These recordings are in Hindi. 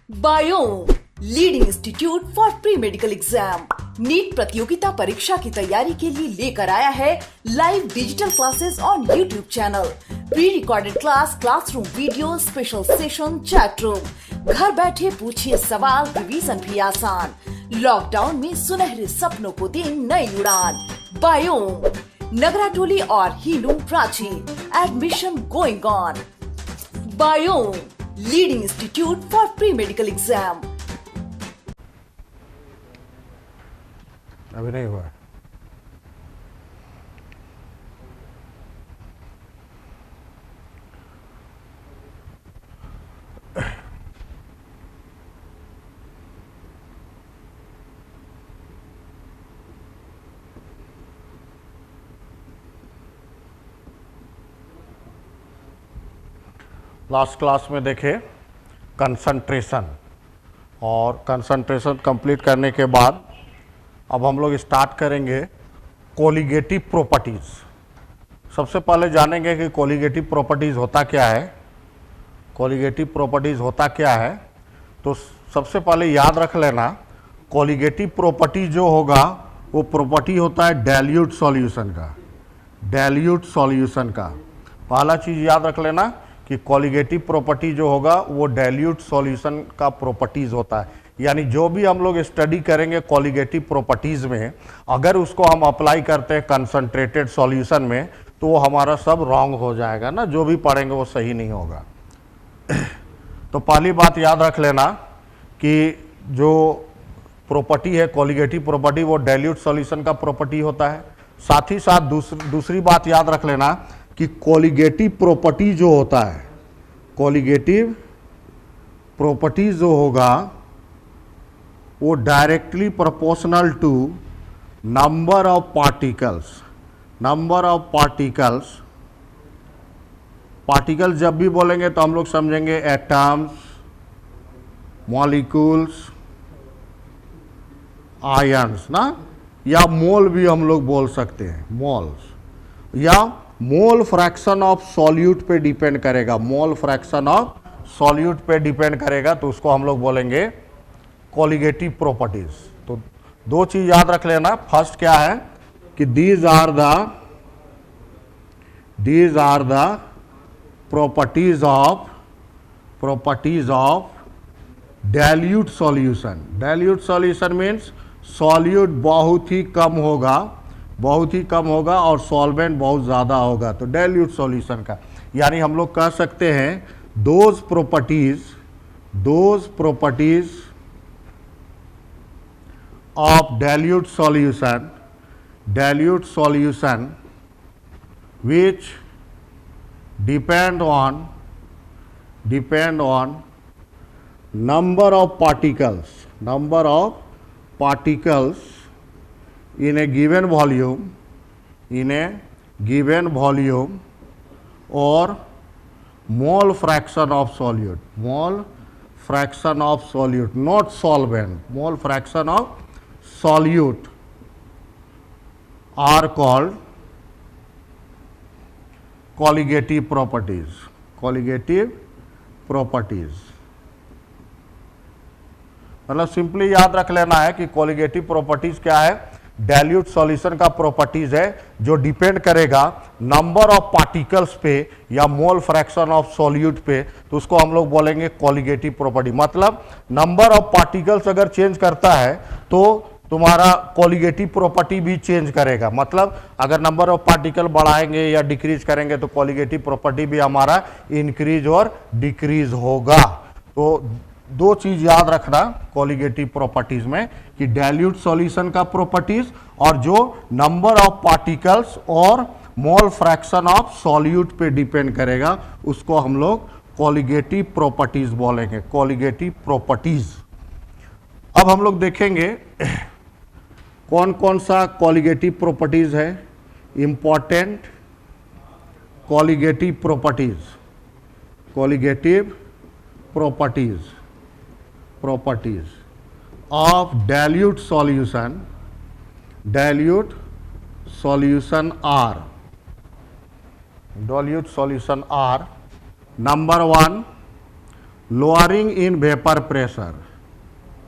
Biome leading institute for pre medical exam NEET प्रतियोगिता परीक्षा की तैयारी के लिए लेकर आया है live digital classes on YouTube channel, pre recorded class, classroom video, special session, chat room. घर बैठे पूछिए सवाल, रिवीजन भी आसान। लॉकडाउन में सुनहरे सपनों को दे नई उड़ान। बायोम नगराटोली और हीलू Ranchi, admission going on. Biome leading institute for pre medical exam. अभी नहीं हुआ है। लास्ट क्लास में देखे कंसंट्रेशन, और कंसंट्रेशन कंप्लीट करने के बाद अब हम लोग स्टार्ट करेंगे कोलिगेटिव प्रॉपर्टीज़। सबसे पहले जानेंगे कि कोलिगेटिव प्रॉपर्टीज़ होता क्या है। कोलिगेटिव प्रॉपर्टीज़ होता क्या है, तो सबसे पहले याद रख लेना, कोलिगेटिव प्रॉपर्टी जो होगा वो प्रॉपर्टी होता है डाइल्यूट सॉल्यूशन का। डाइल्यूट सॉल्यूशन का पहला चीज़ याद रख लेना कि कोलिगेटिव प्रॉपर्टी जो होगा वो डाइल्यूट सॉल्यूशन का प्रॉपर्टीज़ होता है। यानी जो भी हम लोग स्टडी करेंगे कोलिगेटिव प्रॉपर्टीज़ में, अगर उसको हम अप्लाई करते हैं कंसंट्रेटेड सॉल्यूशन में, तो वो हमारा सब रॉन्ग हो जाएगा ना, जो भी पढ़ेंगे वो सही नहीं होगा। तो पहली बात याद रख लेना कि जो प्रॉपर्टी है कोलिगेटिव प्रॉपर्टी वो डाइल्यूट सॉल्यूशन का प्रॉपर्टी होता है। साथ ही साथ दूसरी बात याद रख लेना कि कोलिगेटिव प्रॉपर्टी जो होता है, कोलिगेटिव प्रॉपर्टी जो होगा वो directly proportional to number of particles. Number of particles, particles जब भी बोलेंगे तो हम लोग समझेंगे एटम्स, मॉलिक्यूल्स, आयन्स ना, या मोल भी हम लोग बोल सकते हैं, मोल्स, या मोल फ्रैक्शन ऑफ सॉल्यूट पे डिपेंड करेगा। मोल फ्रैक्शन ऑफ सॉल्यूट पे डिपेंड करेगा, तो उसको हम लोग बोलेंगे कोलिगेटिव प्रॉपर्टीज। तो दो चीज याद रख लेना। फर्स्ट क्या है कि these are the properties of dilute solution. Dilute solution means solute बहुत ही कम होगा और सॉल्वेंट बहुत ज़्यादा होगा, तो डाइल्यूट सॉल्यूशन का। यानी हम लोग कह सकते हैं those properties of dilute solution which depend on number of particles in a given volume or mole fraction of solute, not solvent, mole fraction of solute are called colligative properties। मतलब सिंपली याद रख लेना है कि कोलिगेटिव प्रॉपर्टीज क्या है, डाइल्यूट सॉल्यूशन का प्रॉपर्टीज है जो डिपेंड करेगा नंबर ऑफ पार्टिकल्स पे या मोल फ्रैक्शन ऑफ सॉल्यूट पे, तो उसको हम लोग बोलेंगे कोलिगेटिव प्रॉपर्टी। मतलब नंबर ऑफ पार्टिकल्स अगर चेंज करता है तो तुम्हारा कोलिगेटिव प्रॉपर्टी भी चेंज करेगा। मतलब अगर नंबर ऑफ पार्टिकल बढ़ाएंगे या डिक्रीज करेंगे तो कोलिगेटिव प्रॉपर्टी भी हमारा इंक्रीज और डिक्रीज होगा। तो दो चीज याद रखना कोलिगेटिव प्रॉपर्टीज में कि डाइल्यूट सॉल्यूशन का प्रॉपर्टीज और जो नंबर ऑफ पार्टिकल्स और मोल फ्रैक्शन ऑफ सॉल्यूट पे डिपेंड करेगा, उसको हम लोग कोलिगेटिव प्रॉपर्टीज बोलेंगे, कोलिगेटिव प्रॉपर्टीज। अब हम लोग देखेंगे कौन कौन सा कोलिगेटिव प्रॉपर्टीज है। Important colligative properties of dilute solution are. Number 1 lowering in vapor pressure,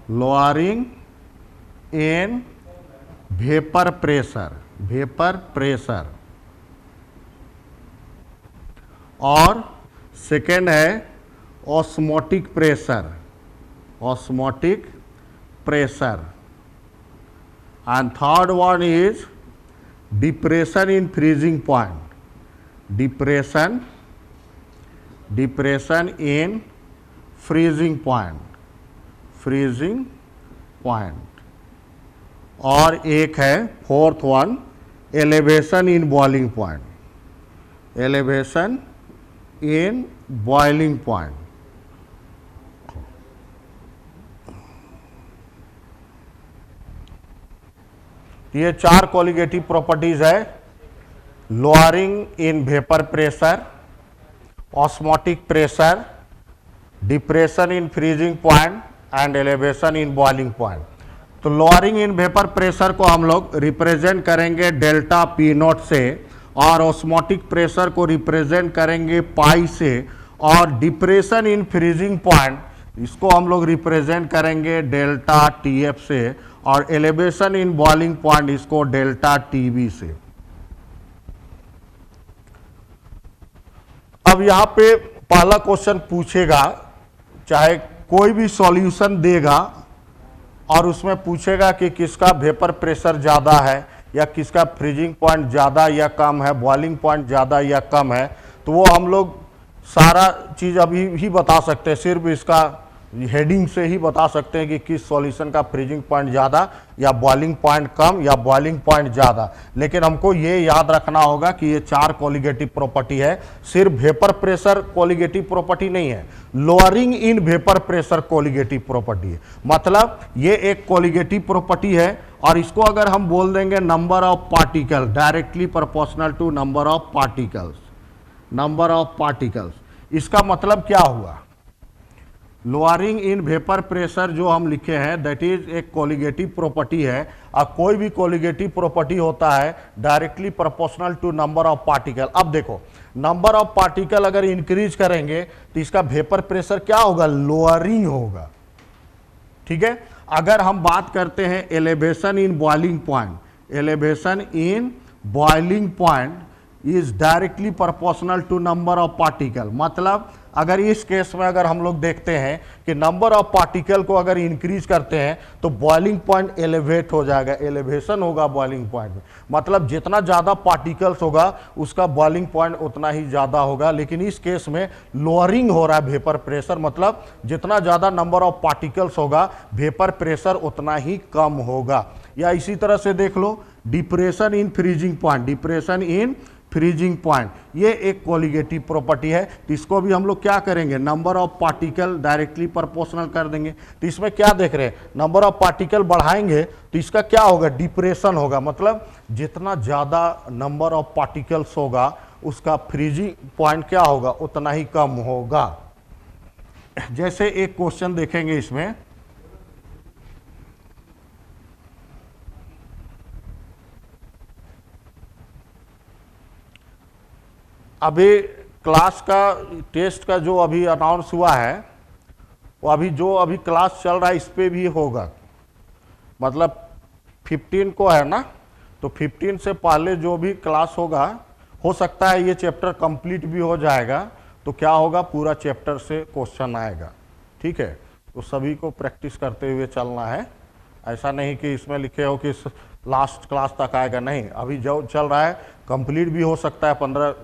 lowering in vapor pressure, vapor pressure। और सेकेंड है osmotic pressure, osmotic pressure. And third one is depression in freezing point, depression, depression in freezing point, freezing point. और एक है fourth one elevation in boiling point, elevation in boiling point. ये चार कोलिगेटिव प्रॉपर्टीज है, lowering in vapour pressure, osmotic pressure, depression in freezing point and elevation in boiling point. तो लोअरिंग इन वेपर प्रेशर को हम लोग रिप्रेजेंट करेंगे डेल्टा पी नॉट से, और ऑस्मोटिक प्रेशर को रिप्रेजेंट करेंगे पाई से, और डिप्रेशन इन फ्रीजिंग पॉइंट इसको हम लोग रिप्रेजेंट करेंगे डेल्टा टी एफ से, और एलिवेशन इन बॉइलिंग पॉइंट इसको डेल्टा टी बी से। अब यहां पे पहला क्वेश्चन पूछेगा, चाहे कोई भी सॉल्यूशन देगा और उसमें पूछेगा कि किसका वेपर प्रेशर ज़्यादा है या किसका फ्रीजिंग पॉइंट ज़्यादा या कम है, बॉइलिंग पॉइंट ज़्यादा या कम है, तो वो हम लोग सारा चीज़ अभी ही बता सकते हैं, सिर्फ इसका हेडिंग से ही बता सकते हैं कि किस सॉल्यूशन का फ्रीजिंग पॉइंट ज़्यादा या बॉइलिंग पॉइंट कम या बॉइलिंग पॉइंट ज़्यादा। लेकिन हमको ये याद रखना होगा कि ये चार कोलिगेटिव प्रॉपर्टी है, सिर्फ वेपर प्रेशर कोलिगेटिव प्रॉपर्टी नहीं है, lowering in vapour pressure colligative property है। मतलब ये एक कोलिगेटिव प्रॉपर्टी है, और इसको अगर हम बोल देंगे number of particle, directly proportional to number of particles, number of particles, इसका मतलब क्या हुआ? लोअरिंग इन वेपर प्रेशर जो हम लिखे हैं दैट इज एक कोलिगेटिव प्रॉपर्टी है, और कोई भी कोलिगेटिव प्रॉपर्टी होता है directly proportional to number of particle. अब देखो, नंबर ऑफ पार्टिकल अगर इंक्रीज करेंगे तो इसका वेपर प्रेशर क्या होगा? लोअरिंग होगा। ठीक है, अगर हम बात करते हैं elevation in boiling point, elevation in boiling point is directly proportional to number of particle. मतलब अगर इस केस में अगर हम लोग देखते हैं कि नंबर ऑफ पार्टिकल को अगर इंक्रीज करते हैं तो बॉइलिंग पॉइंट एलिवेट हो जाएगा, एलिवेशन होगा बॉइलिंग पॉइंट में। मतलब जितना ज़्यादा पार्टिकल्स होगा उसका बॉइलिंग पॉइंट उतना ही ज़्यादा होगा। लेकिन इस केस में लोअरिंग हो रहा है वेपर प्रेशर, मतलब जितना ज़्यादा नंबर ऑफ पार्टिकल्स होगा वेपर प्रेशर उतना ही कम होगा। या इसी तरह से देख लो depression in freezing point, depression in freezing point, ये एक कोलिगेटिव प्रॉपर्टी है। तो इसको भी हम लोग क्या करेंगे? Number of particle directly proportional कर देंगे। तो इसमें क्या देख रहे हैं? नंबर ऑफ पार्टिकल बढ़ाएंगे तो इसका क्या होगा? डिप्रेशन होगा। मतलब जितना ज़्यादा नंबर ऑफ पार्टिकल्स होगा उसका फ्रीजिंग पॉइंट क्या होगा? उतना ही कम होगा। जैसे एक क्वेश्चन देखेंगे इसमें, अभी क्लास का टेस्ट का जो अभी अनाउंस हुआ है वो अभी क्लास चल रहा है इस पे भी होगा। मतलब 15 को है ना, तो 15 से पहले जो भी क्लास होगा हो सकता है ये चैप्टर कंप्लीट भी हो जाएगा, तो क्या होगा? पूरा चैप्टर से क्वेश्चन आएगा। ठीक है, तो सभी को प्रैक्टिस करते हुए चलना है। ऐसा नहीं कि इसमें लिखे हो कि लास्ट क्लास तक आएगा, नहीं, अभी जो चल रहा है कंप्लीट भी हो सकता है 15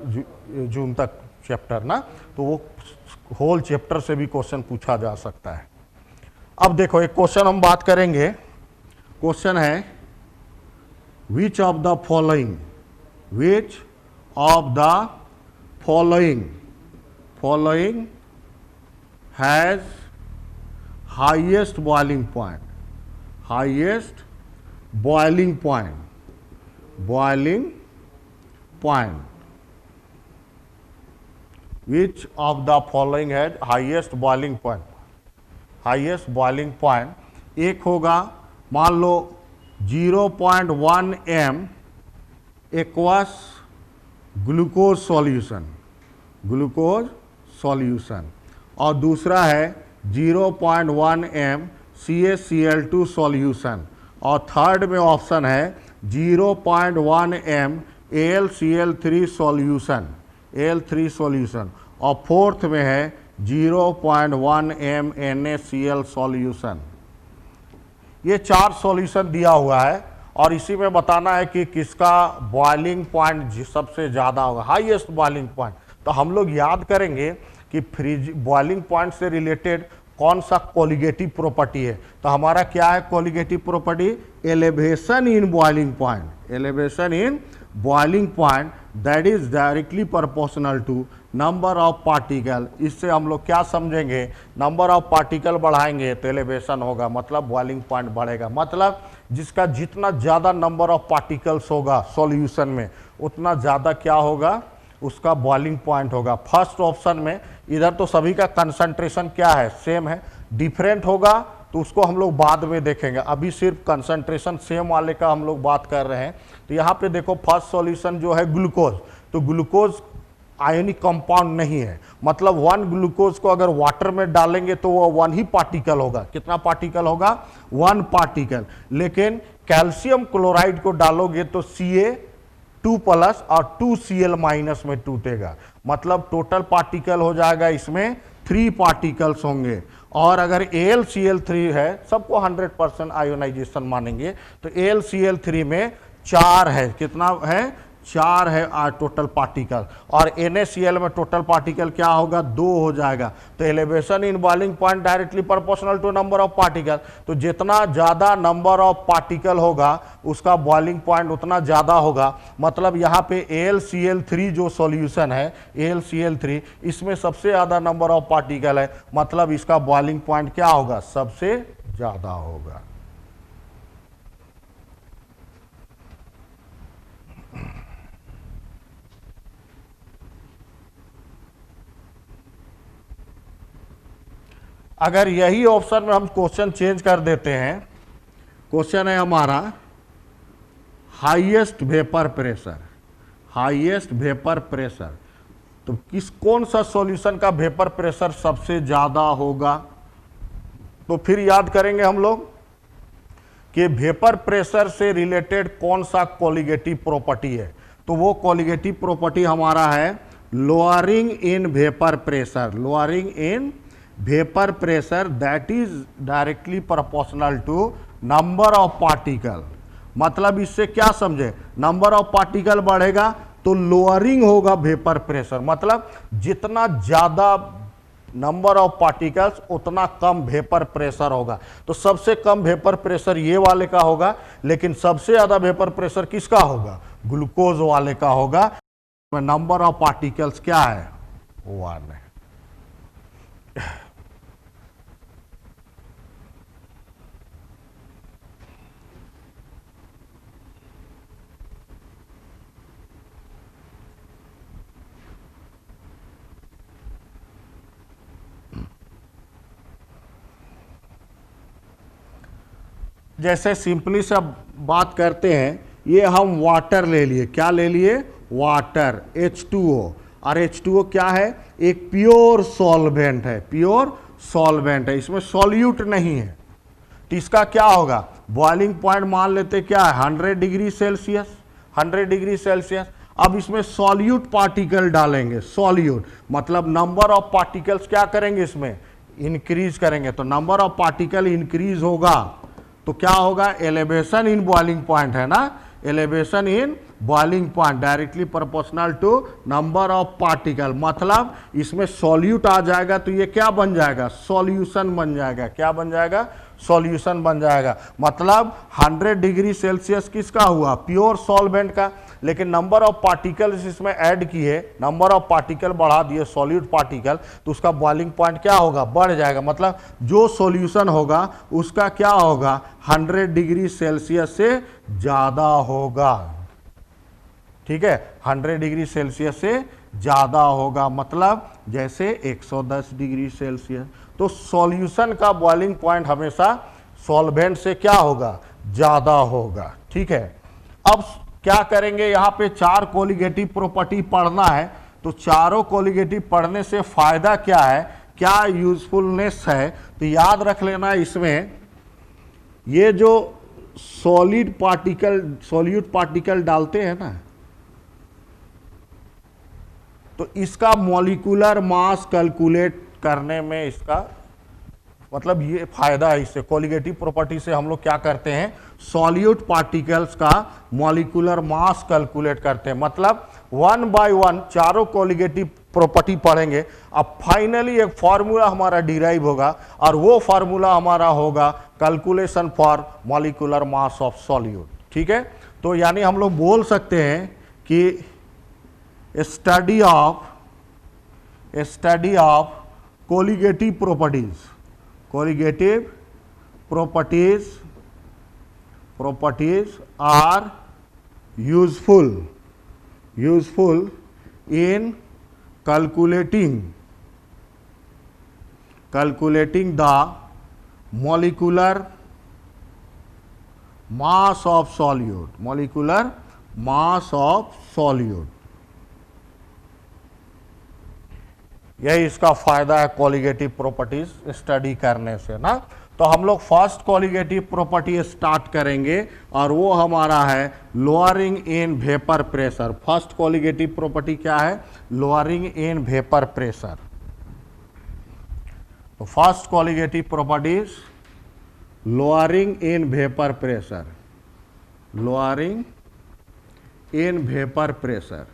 जून तक चैप्टर ना, तो वो होल चैप्टर से भी क्वेश्चन पूछा जा सकता है। अब देखो एक क्वेश्चन हम बात करेंगे। क्वेश्चन है which of the following, which of the following has highest boiling point, highest boiling point, boiling point, which of the following has highest boiling point, highest boiling point। एक होगा मान लो 0.1 m aqueous glucose solution, glucose solution, और दूसरा है 0.1 m CaCl2 सॉल्यूशन, और थर्ड में ऑप्शन है 0.1 m AlCl3 solution, Al3 solution, और फोर्थ में है 0.1 m NaCl सॉल्यूशन। ये 4 सॉल्यूशन दिया हुआ है और इसी में बताना है कि किसका बॉइलिंग पॉइंट सबसे ज़्यादा होगा, हाईएस्ट बॉइलिंग पॉइंट। तो हम लोग याद करेंगे कि फ्रीज बॉइलिंग पॉइंट से रिलेटेड कौन सा कोलिगेटिव प्रॉपर्टी है। तो हमारा क्या है colligative property? Elevation in boiling point, elevation in boiling point that is directly proportional to number of particle. इससे हम लोग क्या समझेंगे, नंबर ऑफ पार्टिकल बढ़ाएंगे तो एलिवेशन होगा, मतलब बॉइलिंग पॉइंट बढ़ेगा। मतलब जिसका जितना ज़्यादा नंबर ऑफ पार्टिकल्स होगा सॉल्यूशन में उतना ज़्यादा क्या होगा, उसका बॉइलिंग पॉइंट होगा। फर्स्ट ऑप्शन में इधर तो सभी का कंसंट्रेशन क्या है, सेम है, डिफरेंट होगा तो उसको हम लोग बाद में देखेंगे, अभी सिर्फ कंसंट्रेशन सेम वाले का हम लोग बात कर रहे हैं। तो यहाँ पे देखो फर्स्ट सॉल्यूशन जो है ग्लूकोज, तो ग्लूकोज आयोनिक कंपाउंड नहीं है, मतलब 1 ग्लूकोज को अगर वाटर में डालेंगे तो वो 1 ही पार्टिकल होगा। कितना पार्टिकल होगा? 1 पार्टिकल। लेकिन कैल्शियम क्लोराइड को डालोगे तो Ca2+ और 2Cl- में टूटेगा, मतलब टोटल पार्टिकल हो जाएगा इसमें 3 पार्टिकल्स होंगे। और अगर AlCl3 है, सबको 100% आयोनाइजेशन मानेंगे, तो AlCl3 में 4 है, कितना है? 4 है टोटल पार्टिकल, और NaCl में टोटल पार्टिकल क्या होगा? 2 हो जाएगा। तो elevation in boiling point directly proportional to number of particle. तो जितना ज़्यादा नंबर ऑफ पार्टिकल होगा उसका बॉइलिंग पॉइंट उतना ज़्यादा होगा। मतलब यहाँ पे AlCl3 जो सॉल्यूशन है, AlCl3, इसमें सबसे ज़्यादा नंबर ऑफ पार्टिकल है, मतलब इसका बॉइलिंग पॉइंट क्या होगा? सबसे ज़्यादा होगा। अगर यही ऑप्शन में हम क्वेश्चन चेंज कर देते हैं, क्वेश्चन है हमारा highest vapour pressure, highest vapour pressure, तो कौन सा सॉल्यूशन का वेपर प्रेशर सबसे ज़्यादा होगा? तो फिर याद करेंगे हम लोग कि वेपर प्रेशर से रिलेटेड कौन सा कोलिगेटिव प्रॉपर्टी है। तो वो कोलिगेटिव प्रॉपर्टी हमारा है lowering in vapour pressure, lowering in vapour pressure that is directly proportional to number of particle. मतलब इससे क्या समझे, नंबर ऑफ पार्टिकल बढ़ेगा तो लोअरिंग होगा वेपर प्रेशर, मतलब जितना ज़्यादा नंबर ऑफ पार्टिकल्स उतना कम वेपर प्रेशर होगा। तो सबसे कम वेपर प्रेशर ये वाले का होगा, लेकिन सबसे ज़्यादा वेपर प्रेशर किसका होगा? ग्लूकोज वाले का होगा। नंबर ऑफ पार्टिकल्स क्या है? 1 है। जैसे सिंपली सब बात करते हैं, ये हम वाटर ले लिए, क्या ले लिए? वाटर, H2O, और H2O क्या है? एक प्योर सॉल्वेंट है, प्योर सॉल्वेंट है, इसमें सॉल्यूट नहीं है। तो इसका क्या होगा? बॉइलिंग पॉइंट मान लेते क्या है? 100 डिग्री सेल्सियस, 100 डिग्री सेल्सियस। अब इसमें सॉल्यूट पार्टिकल डालेंगे, सॉल्यूट मतलब नंबर ऑफ पार्टिकल्स क्या करेंगे? इसमें इंक्रीज करेंगे। तो नंबर ऑफ पार्टिकल इंक्रीज होगा तो क्या होगा? एलिवेशन इन बॉइलिंग पॉइंट है ना, elevation in boiling point directly proportional to number of particle. मतलब इसमें सॉल्यूट आ जाएगा तो ये क्या बन जाएगा? सॉल्यूशन बन जाएगा। क्या बन जाएगा? सॉल्यूशन बन जाएगा। मतलब 100 डिग्री सेल्सियस किसका हुआ? प्योर सॉल्वेंट का। लेकिन नंबर ऑफ पार्टिकल्स इसमें ऐड किए, नंबर ऑफ पार्टिकल बढ़ा दिए, सॉल्यूट पार्टिकल, तो उसका बॉइलिंग पॉइंट क्या होगा? बढ़ जाएगा। मतलब जो सॉल्यूशन होगा उसका क्या होगा? 100 डिग्री सेल्सियस से ज़्यादा होगा। ठीक है, 100 डिग्री सेल्सियस से ज़्यादा होगा, मतलब जैसे 110 डिग्री सेल्सियस। तो सॉल्यूशन का बॉइलिंग पॉइंट हमेशा सॉल्वेंट से क्या होगा? ज़्यादा होगा। ठीक है, अब क्या करेंगे? यहाँ पे 4 कोलिगेटिव प्रॉपर्टी पढ़ना है, तो चारों कोलिगेटिव पढ़ने से फ़ायदा क्या है क्या यूजफुलनेस है, तो याद रख लेना इसमें ये जो सॉलिड पार्टिकल डालते हैं ना, तो इसका मॉलिक्यूलर मास कैलकुलेट करने में इसका मतलब ये फायदा है। इससे कोलिगेटिव प्रॉपर्टी से हम लोग क्या करते हैं, सॉल्यूट पार्टिकल्स का मॉलिक्यूलर मास कैलकुलेट करते हैं। मतलब 1 by 1 चारों कोलिगेटिव प्रॉपर्टी पढ़ेंगे। अब फाइनली एक फार्मूला हमारा डिराइव होगा और वो फार्मूला हमारा होगा calculation for molecular mass of solute. ठीक है, तो यानी हम लोग बोल सकते हैं कि study of colligative properties are useful in calculating the molecular mass of solute। यही इसका फायदा है कोलिगेटिव प्रॉपर्टीज स्टडी करने से ना। तो हम लोग फर्स्ट कोलिगेटिव प्रॉपर्टी स्टार्ट करेंगे और वो हमारा है lowering in vapour pressure. First colligative property क्या है, लोअरिंग इन वेपर प्रेशर। तो first colligative properties lowering in vapour pressure, lowering in vapour pressure.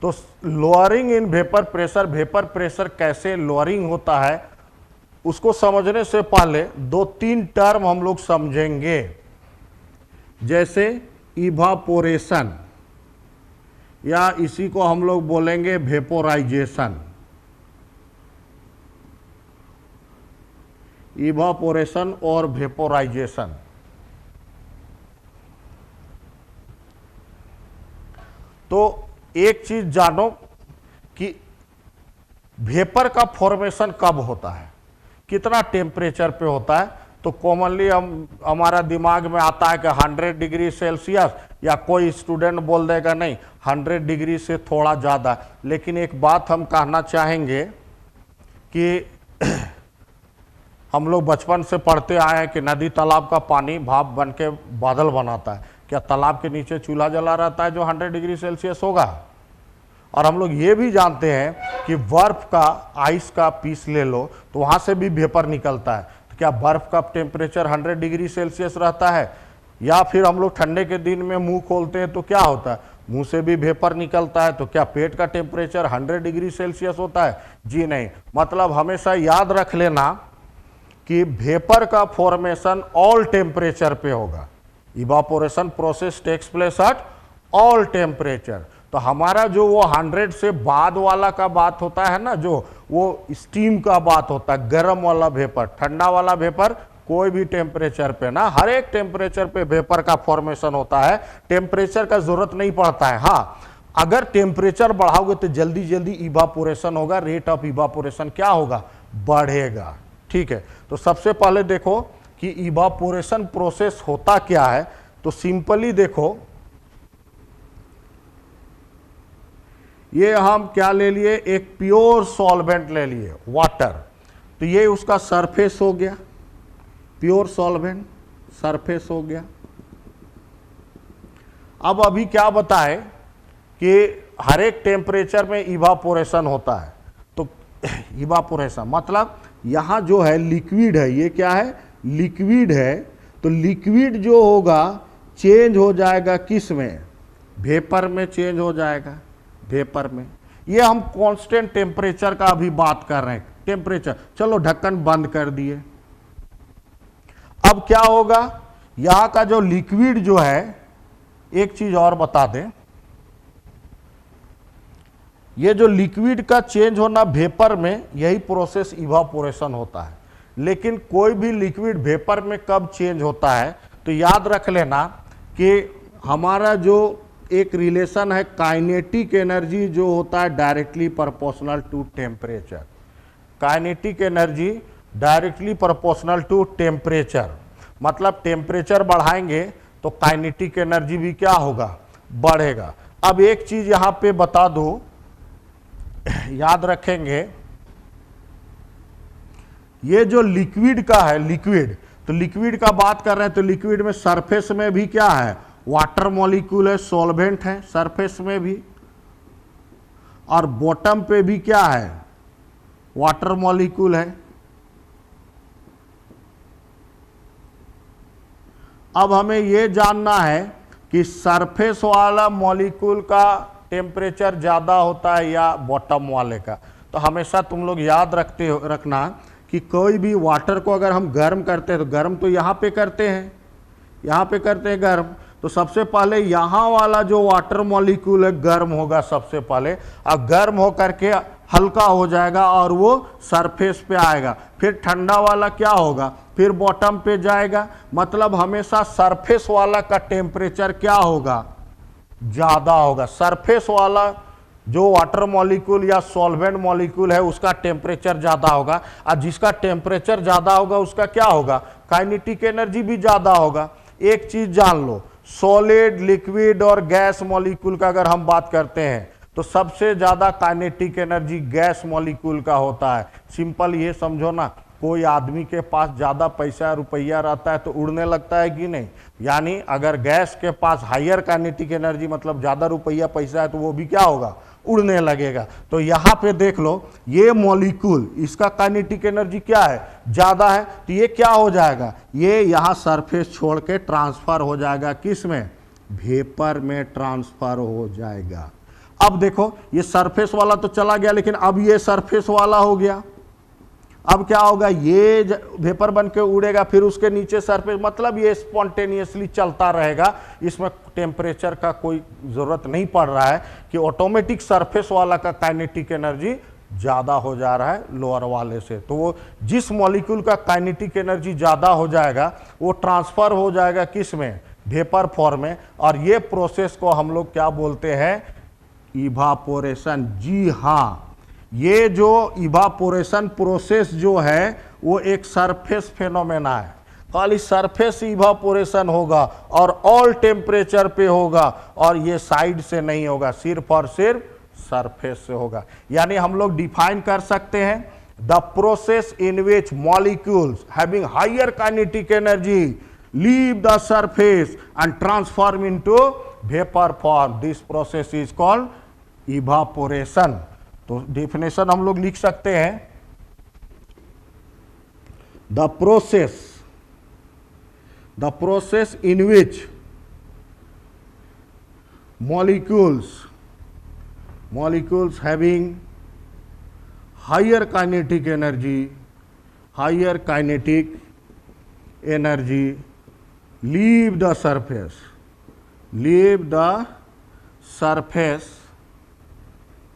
तो लोअरिंग इन वेपर प्रेशर कैसे लोअरिंग होता है उसको समझने से पहले 2-3 टर्म हम लोग समझेंगे, जैसे इवापोरेशन या इसी को हम लोग बोलेंगे वेपोराइजेशन। इवापोरेशन और वेपोराइजेशन। तो एक चीज जानो कि वेपर का फॉर्मेशन कब होता है, कितना टेम्परेचर पे होता है। तो कॉमनली हमारा दिमाग में आता है कि 100 डिग्री सेल्सियस, या कोई स्टूडेंट बोल देगा नहीं 100 डिग्री से थोड़ा ज़्यादा। लेकिन एक बात हम कहना चाहेंगे कि हम लोग बचपन से पढ़ते आए हैं कि नदी तालाब का पानी भाप बन के बादल बनाता है। क्या तालाब के नीचे चूल्हा जला रहता है जो 100 डिग्री सेल्सियस होगा? और हम लोग ये भी जानते हैं कि बर्फ का, आइस का पीस ले लो तो वहाँ से भी वेपर निकलता है। तो क्या बर्फ का टेम्परेचर 100 डिग्री सेल्सियस रहता है? या फिर हम लोग ठंडे के दिन में मुंह खोलते हैं तो क्या होता है, मुंह से भी वेपर निकलता है। तो क्या पेट का टेम्परेचर 100 डिग्री सेल्सियस होता है? जी नहीं। मतलब हमेशा याद रख लेना कि वेपर का फॉर्मेशन ऑल टेम्परेचर पे होगा। Evaporation process takes place at all temperature. तो हमारा जो वो 100 से बाद वाला का बात होता है ना, जो वो स्टीम का बात होता है, गर्म वाला वेपर, ठंडा वाला वेपर कोई भी टेम्परेचर पे ना, हर एक टेम्परेचर पे वेपर का फॉर्मेशन होता है। टेम्परेचर का जरूरत नहीं पड़ता है। हाँ, अगर टेम्परेचर बढ़ाओगे तो जल्दी जल्दी इवापोरेशन होगा, रेट ऑफ इवापोरेशन क्या होगा, बढ़ेगा। ठीक है, तो सबसे पहले देखो कि इवापोरेशन प्रोसेस होता क्या है। तो सिंपली देखो, ये हम क्या ले लिए, एक प्योर सॉल्वेंट ले लिए, वाटर। तो ये उसका सरफेस हो गया, प्योर सॉल्वेंट सरफेस हो गया। अब अभी क्या बताए कि हर एक टेम्परेचर में इवापोरेशन होता है। तो इवापोरेशन मतलब यहां जो है लिक्विड है, ये क्या है, लिक्विड है। तो लिक्विड जो होगा चेंज हो जाएगा किस में, वेपर में चेंज हो जाएगा, वेपर में। ये हम कांस्टेंट टेम्परेचर का अभी बात कर रहे हैं, टेम्परेचर। चलो ढक्कन बंद कर दिए। अब क्या होगा, यहां का जो लिक्विड जो है, एक चीज और बता दें, ये जो लिक्विड का चेंज होना वेपर में, यही प्रोसेस इवापोरेशन होता है। लेकिन कोई भी लिक्विड वेपर में कब चेंज होता है, तो याद रख लेना कि हमारा जो एक रिलेशन है, काइनेटिक एनर्जी जो होता है directly proportional to temperature. Kinetic energy directly proportional to temperature. मतलब टेम्परेचर बढ़ाएंगे तो काइनेटिक एनर्जी भी क्या होगा, बढ़ेगा। अब एक चीज यहां पे बता दो, याद रखेंगे, ये जो लिक्विड का है, लिक्विड, तो लिक्विड का बात कर रहे हैं, तो लिक्विड में सरफेस में भी क्या है, वाटर मॉलिक्यूल है, सॉल्वेंट है सरफेस में भी, और बॉटम पे भी क्या है, वाटर मॉलिक्यूल है। अब हमें यह जानना है कि सरफेस वाला मॉलिक्यूल का टेम्परेचर ज़्यादा होता है या बॉटम वाले का। तो हमेशा तुम लोग याद रखना कि कोई भी वाटर को अगर हम गर्म करते हैं तो गर्म तो यहाँ पे करते हैं, यहाँ पे करते हैं गर्म, तो सबसे पहले यहाँ वाला जो वाटर मॉलिक्यूल है गर्म होगा सबसे पहले, और गर्म हो करके हल्का हो जाएगा और वो सरफेस पे आएगा। फिर ठंडा वाला क्या होगा, फिर बॉटम पे जाएगा। मतलब हमेशा सरफेस वाला का टेम्परेचर क्या होगा, ज़्यादा होगा। सरफेस वाला जो वाटर मॉलिक्यूल या सॉल्वेंट मॉलिक्यूल है उसका टेम्परेचर ज़्यादा होगा, और जिसका टेम्परेचर ज़्यादा होगा उसका क्या होगा, काइनेटिक एनर्जी भी ज़्यादा होगा। एक चीज़ जान लो, सॉलिड, लिक्विड और गैस मॉलिक्यूल का अगर हम बात करते हैं तो सबसे ज़्यादा काइनेटिक एनर्जी गैस मॉलिक्यूल का होता है। सिंपल ये समझो ना, कोई आदमी के पास ज़्यादा पैसा रुपया रहता है तो उड़ने लगता है कि नहीं, यानी अगर गैस के पास हायर काइनेटिक एनर्जी मतलब ज़्यादा रुपया पैसा है तो वो भी क्या होगा, उड़ने लगेगा। तो यहाँ पे देख लो, ये मॉलिक्यूल इसका काइनेटिक एनर्जी क्या है, ज़्यादा है, तो ये क्या हो जाएगा, ये यहाँ सरफेस छोड़ के ट्रांसफर हो जाएगा, किस में, वेपर में ट्रांसफर हो जाएगा। अब देखो ये सरफेस वाला तो चला गया, लेकिन अब ये सरफेस वाला हो गया। अब क्या होगा, ये वेपर बन के उड़ेगा, फिर उसके नीचे सरफेस, मतलब ये स्पॉन्टेनियसली चलता रहेगा। इसमें टेम्परेचर का कोई ज़रूरत नहीं पड़ रहा है कि ऑटोमेटिक सरफेस वाला का काइनेटिक एनर्जी ज़्यादा हो जा रहा है लोअर वाले से। तो वो जिस मॉलिक्यूल का काइनेटिक एनर्जी ज़्यादा हो जाएगा वो ट्रांसफ़र हो जाएगा किस में, वेपर फॉर्म में। और ये प्रोसेस को हम लोग क्या बोलते हैं, इवापोरेशन। जी हाँ, ये जो इवापोरेशन प्रोसेस जो है वो एक सरफेस फेनोमेना है। खाली सरफेस इवापोरेशन होगा और ऑल टेम्परेचर पे होगा, और ये साइड से नहीं होगा, सिर्फ और सिर्फ सरफेस से होगा। यानी हम लोग डिफाइन कर सकते हैं, the process in which molecules having higher kinetic energy leave the surface and transform into vapour form, this process is called evaporation. तो डेफिनेशन हम लोग लिख सकते हैं, the process in which molecules having higher kinetic energy leave the surface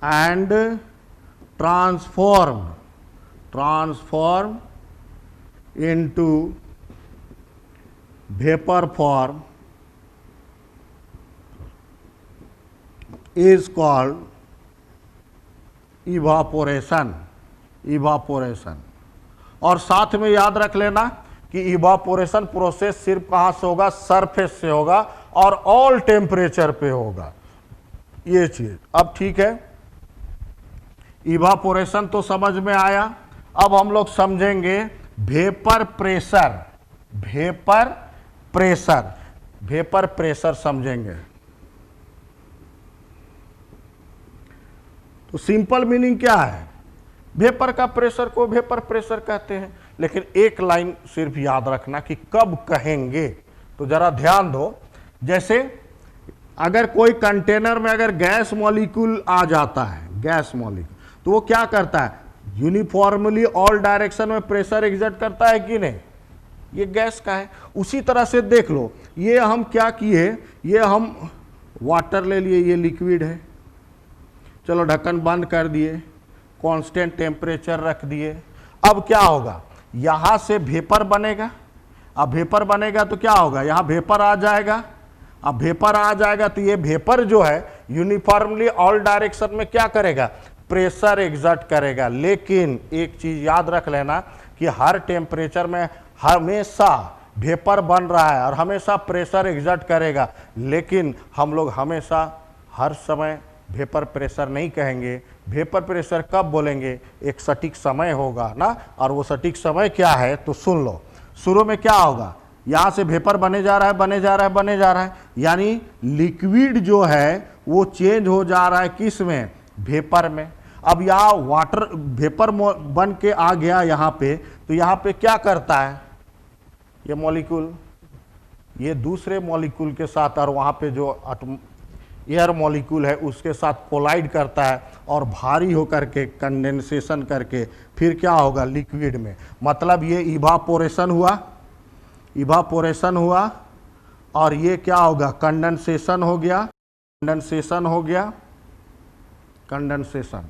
and transform into vapor form is called evaporation. और साथ में याद रख लेना कि इवापोरेशन प्रोसेस सिर्फ कहां से होगा, सरफेस से होगा और ऑल टेम्परेचर पे होगा, ये चीज। अब ठीक है, इवापोरेशन तो समझ में आया। अब हम लोग समझेंगे वेपर प्रेशर समझेंगे। तो सिंपल मीनिंग क्या है, वेपर का प्रेशर को वेपर प्रेशर कहते हैं। लेकिन एक लाइन सिर्फ याद रखना कि कब कहेंगे, तो जरा ध्यान दो। जैसे अगर कोई कंटेनर में अगर गैस मॉलिक्यूल आ जाता है, गैस मॉलिक्यूल, तो वो क्या करता है, यूनिफॉर्मली ऑल डायरेक्शन में प्रेशर एग्जर्ट करता है कि नहीं, ये गैस का है। उसी तरह से देख लो, ये हम क्या किए, ये हम वाटर ले लिए, ये लिक्विड है, चलो ढक्कन बंद कर दिए, कांस्टेंट टेम्परेचर रख दिए। अब क्या होगा, यहाँ से वेपर बनेगा। अब वेपर बनेगा तो क्या होगा, यहाँ वेपर आ जाएगा। अब वेपर आ जाएगा तो ये वेपर जो है यूनिफॉर्मली ऑल डायरेक्शन में क्या करेगा, प्रेशर एग्जर्ट करेगा। लेकिन एक चीज याद रख लेना कि हर टेम्परेचर में हमेशा वेपर बन रहा है और हमेशा प्रेशर एग्जर्ट करेगा, लेकिन हम लोग हमेशा हर समय वेपर प्रेशर नहीं कहेंगे। वेपर प्रेशर कब बोलेंगे? एक सटीक समय होगा ना, और वो सटीक समय क्या है तो सुन लो। शुरू में क्या होगा, यहाँ से वेपर बने जा रहा है, बने जा रहा है, बने जा रहा है, यानी लिक्विड जो है वो चेंज हो जा रहा है किस में? वेपर में। अब यहाँ वाटर वेपर बन के आ गया यहाँ पे, तो यहाँ पे क्या करता है ये मॉलिक्यूल, ये दूसरे मॉलिक्यूल के साथ और वहाँ पे जो एयर मॉलिक्यूल है उसके साथ कोलाइड करता है और भारी होकर के कंडेंसेशन करके फिर क्या होगा लिक्विड में। मतलब ये इवापोरेशन हुआ, इवापोरेशन हुआ, और ये क्या होगा कंडेंसेशन हो गया, कंडेंसेशन हो गया, कंडेंसेशन।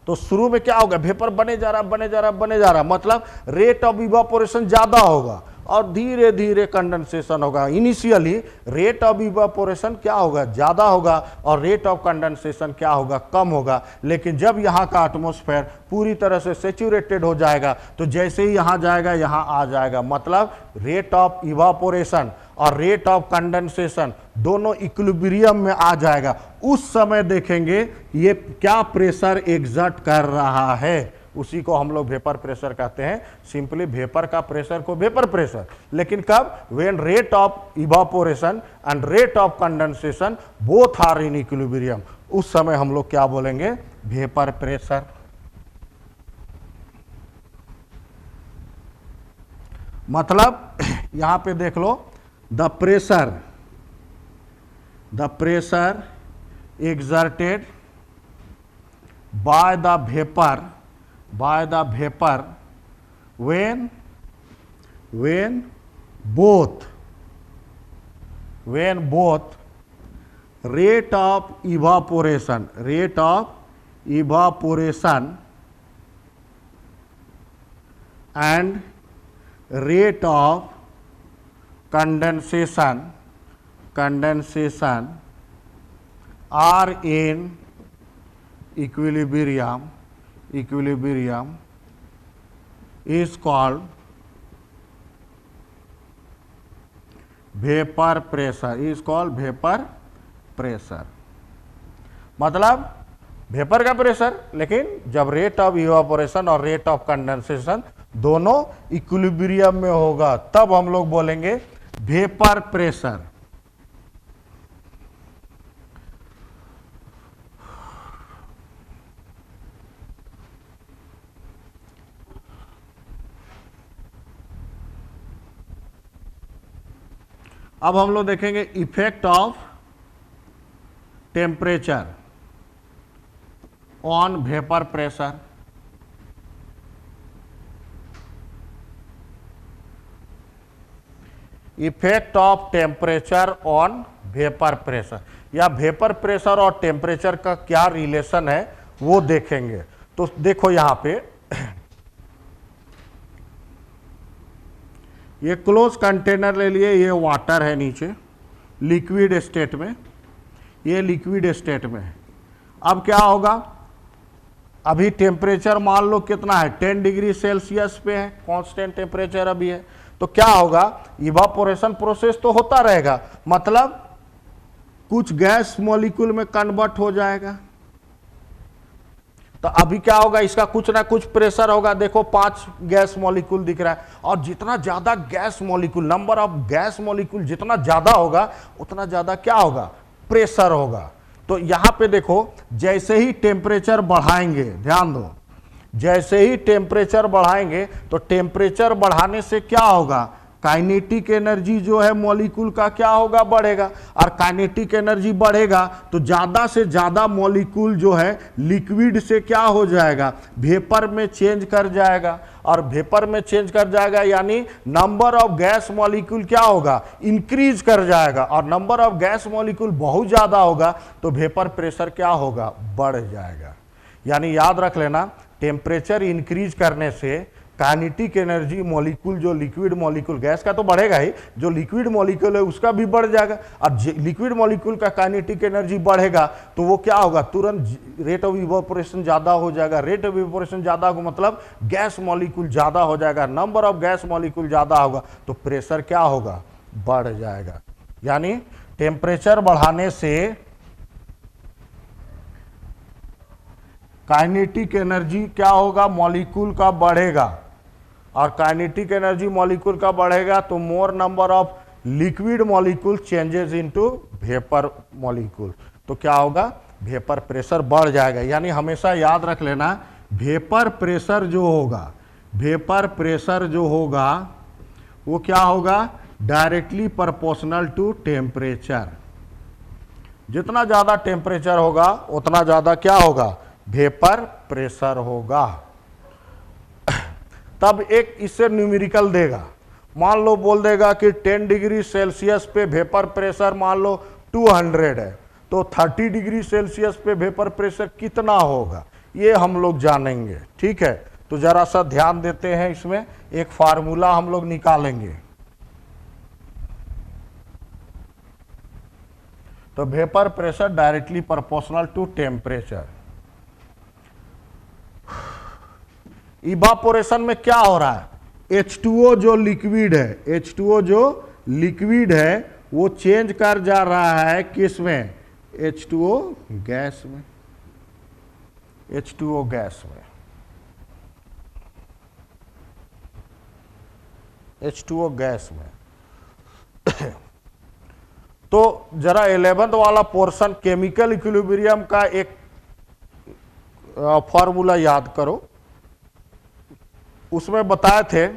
तो शुरू में क्या होगा, वेपर बने जा रहा, बने जा रहा, बने जा रहा, मतलब रेट ऑफ इवापोरेशन ज्यादा होगा और धीरे धीरे कंडेंसेशन होगा। इनिशियली रेट ऑफ इवापोरेशन क्या होगा, ज्यादा होगा, और रेट ऑफ कंडेंसेशन क्या होगा, कम होगा। लेकिन जब यहाँ का एटमॉस्फेयर पूरी तरह से सैचुरेटेड हो जाएगा तो जैसे ही यहाँ जाएगा यहाँ आ जाएगा, मतलब रेट ऑफ इवापोरेशन और रेट ऑफ कंडेंसेशन दोनों इक्विलिब्रियम में आ जाएगा। उस समय देखेंगे ये क्या प्रेशर एग्जर्ट कर रहा है, उसी को हम लोग वेपर प्रेशर कहते हैं। सिंपली वेपर का प्रेशर को वेपर प्रेशर, लेकिन कब? When rate of evaporation and rate of condensation both are in equilibrium, उस समय हम लोग क्या बोलेंगे, वेपर प्रेशर। मतलब यहां पे देख लो, the pressure exerted by the vapor when both rate of evaporation and rate of condensation are in equilibrium is called vapor pressure। मतलब वेपर का प्रेशर, लेकिन जब रेट ऑफ इवापोरेशन और रेट ऑफ कंडेंसेशन दोनों इक्विलिब्रियम में होगा तब हम लोग बोलेंगे वेपर प्रेशर। अब हम लोग देखेंगे effect of temperature on vapour pressure. Effect of temperature on vapour pressure, या वेपर प्रेशर और टेम्परेचर का क्या रिलेशन है वो देखेंगे। तो देखो यहां पे ये क्लोज कंटेनर ले लिए, ये वाटर है नीचे लिक्विड स्टेट में, ये लिक्विड स्टेट में है। अब क्या होगा, अभी टेम्परेचर मान लो कितना है, 10 डिग्री सेल्सियस पे है, कांस्टेंट टेम्परेचर अभी है। तो क्या होगा, इवापोरेशन प्रोसेस तो होता रहेगा, मतलब कुछ गैस मॉलिक्यूल में कन्वर्ट हो जाएगा। तो अभी क्या होगा, इसका कुछ ना कुछ प्रेशर होगा। देखो 5 गैस मॉलिक्यूल दिख रहा है, और जितना ज्यादा gas molecule, number of gas molecule जितना ज्यादा होगा उतना ज्यादा क्या होगा, प्रेशर होगा। तो यहां पे देखो जैसे ही टेम्परेचर बढ़ाएंगे, ध्यान दो, जैसे ही टेम्परेचर बढ़ाएंगे तो टेम्परेचर बढ़ाने से क्या होगा, काइनेटिक एनर्जी जो है मॉलिक्यूल का क्या होगा, बढ़ेगा। और काइनेटिक एनर्जी बढ़ेगा तो ज्यादा से ज्यादा मॉलिक्यूल जो है लिक्विड से क्या हो जाएगा, वेपर में चेंज कर जाएगा। और वेपर में चेंज कर जाएगा यानी नंबर ऑफ गैस मॉलिक्यूल क्या होगा, इंक्रीज कर जाएगा। और नंबर ऑफ गैस मॉलिक्यूल बहुत ज्यादा होगा तो वेपर प्रेशर क्या होगा, बढ़ जाएगा। यानी याद रख लेना, टेम्परेचर इंक्रीज करने से काइनेटिक एनर्जी मॉलिक्यूल, जो लिक्विड मॉलिक्यूल, गैस का तो बढ़ेगा ही, जो लिक्विड मॉलिक्यूल है उसका भी बढ़ जाएगा। अब लिक्विड मॉलिक्यूल का काइनेटिक एनर्जी बढ़ेगा तो वो क्या होगा, तुरंत रेट ऑफ इवेपोरेशन ज़्यादा हो जाएगा। रेट ऑफ इवेपोरेशन ज़्यादा होगा मतलब गैस मॉलिक्यूल ज़्यादा हो जाएगा, नंबर ऑफ गैस मॉलिक्यूल ज़्यादा होगा तो प्रेशर क्या होगा, बढ़ जाएगा। यानी टेम्परेचर बढ़ाने से काइनेटिक एनर्जी क्या होगा, मॉलिक्यूल का बढ़ेगा, और काइनेटिक एनर्जी मॉलिक्यूल का बढ़ेगा तो मोर number of liquid molecule changes into vapour molecule, तो क्या होगा, वेपर प्रेशर बढ़ जाएगा। यानी हमेशा याद रख लेना, वेपर प्रेशर जो होगा, वेपर प्रेशर जो होगा वो क्या होगा, डायरेक्टली प्रोपोर्शनल टू टेम्परेचर। जितना ज़्यादा टेम्परेचर होगा उतना ज़्यादा क्या होगा, वेपर प्रेशर होगा। तब एक इससे न्यूमेरिकल देगा, मान लो बोल देगा कि 10 डिग्री सेल्सियस पे वेपर प्रेशर मान लो 200 है, तो 30 डिग्री सेल्सियस पे वेपर प्रेशर कितना होगा ये हम लोग जानेंगे। ठीक है, तो जरा सा ध्यान देते हैं, इसमें एक फार्मूला हम लोग निकालेंगे। तो vapour pressure directly proportional to temperature. Evaporation में क्या हो रहा है, H2O जो लिक्विड है, H2O जो लिक्विड है वो चेंज कर जा रहा है किस में, H2O गैस में, H2O गैस में, H2O गैस में। तो जरा 11th वाला पोर्शन केमिकल इक्विलिब्रियम का एक फॉर्मूला याद करो। उसमें बताए थे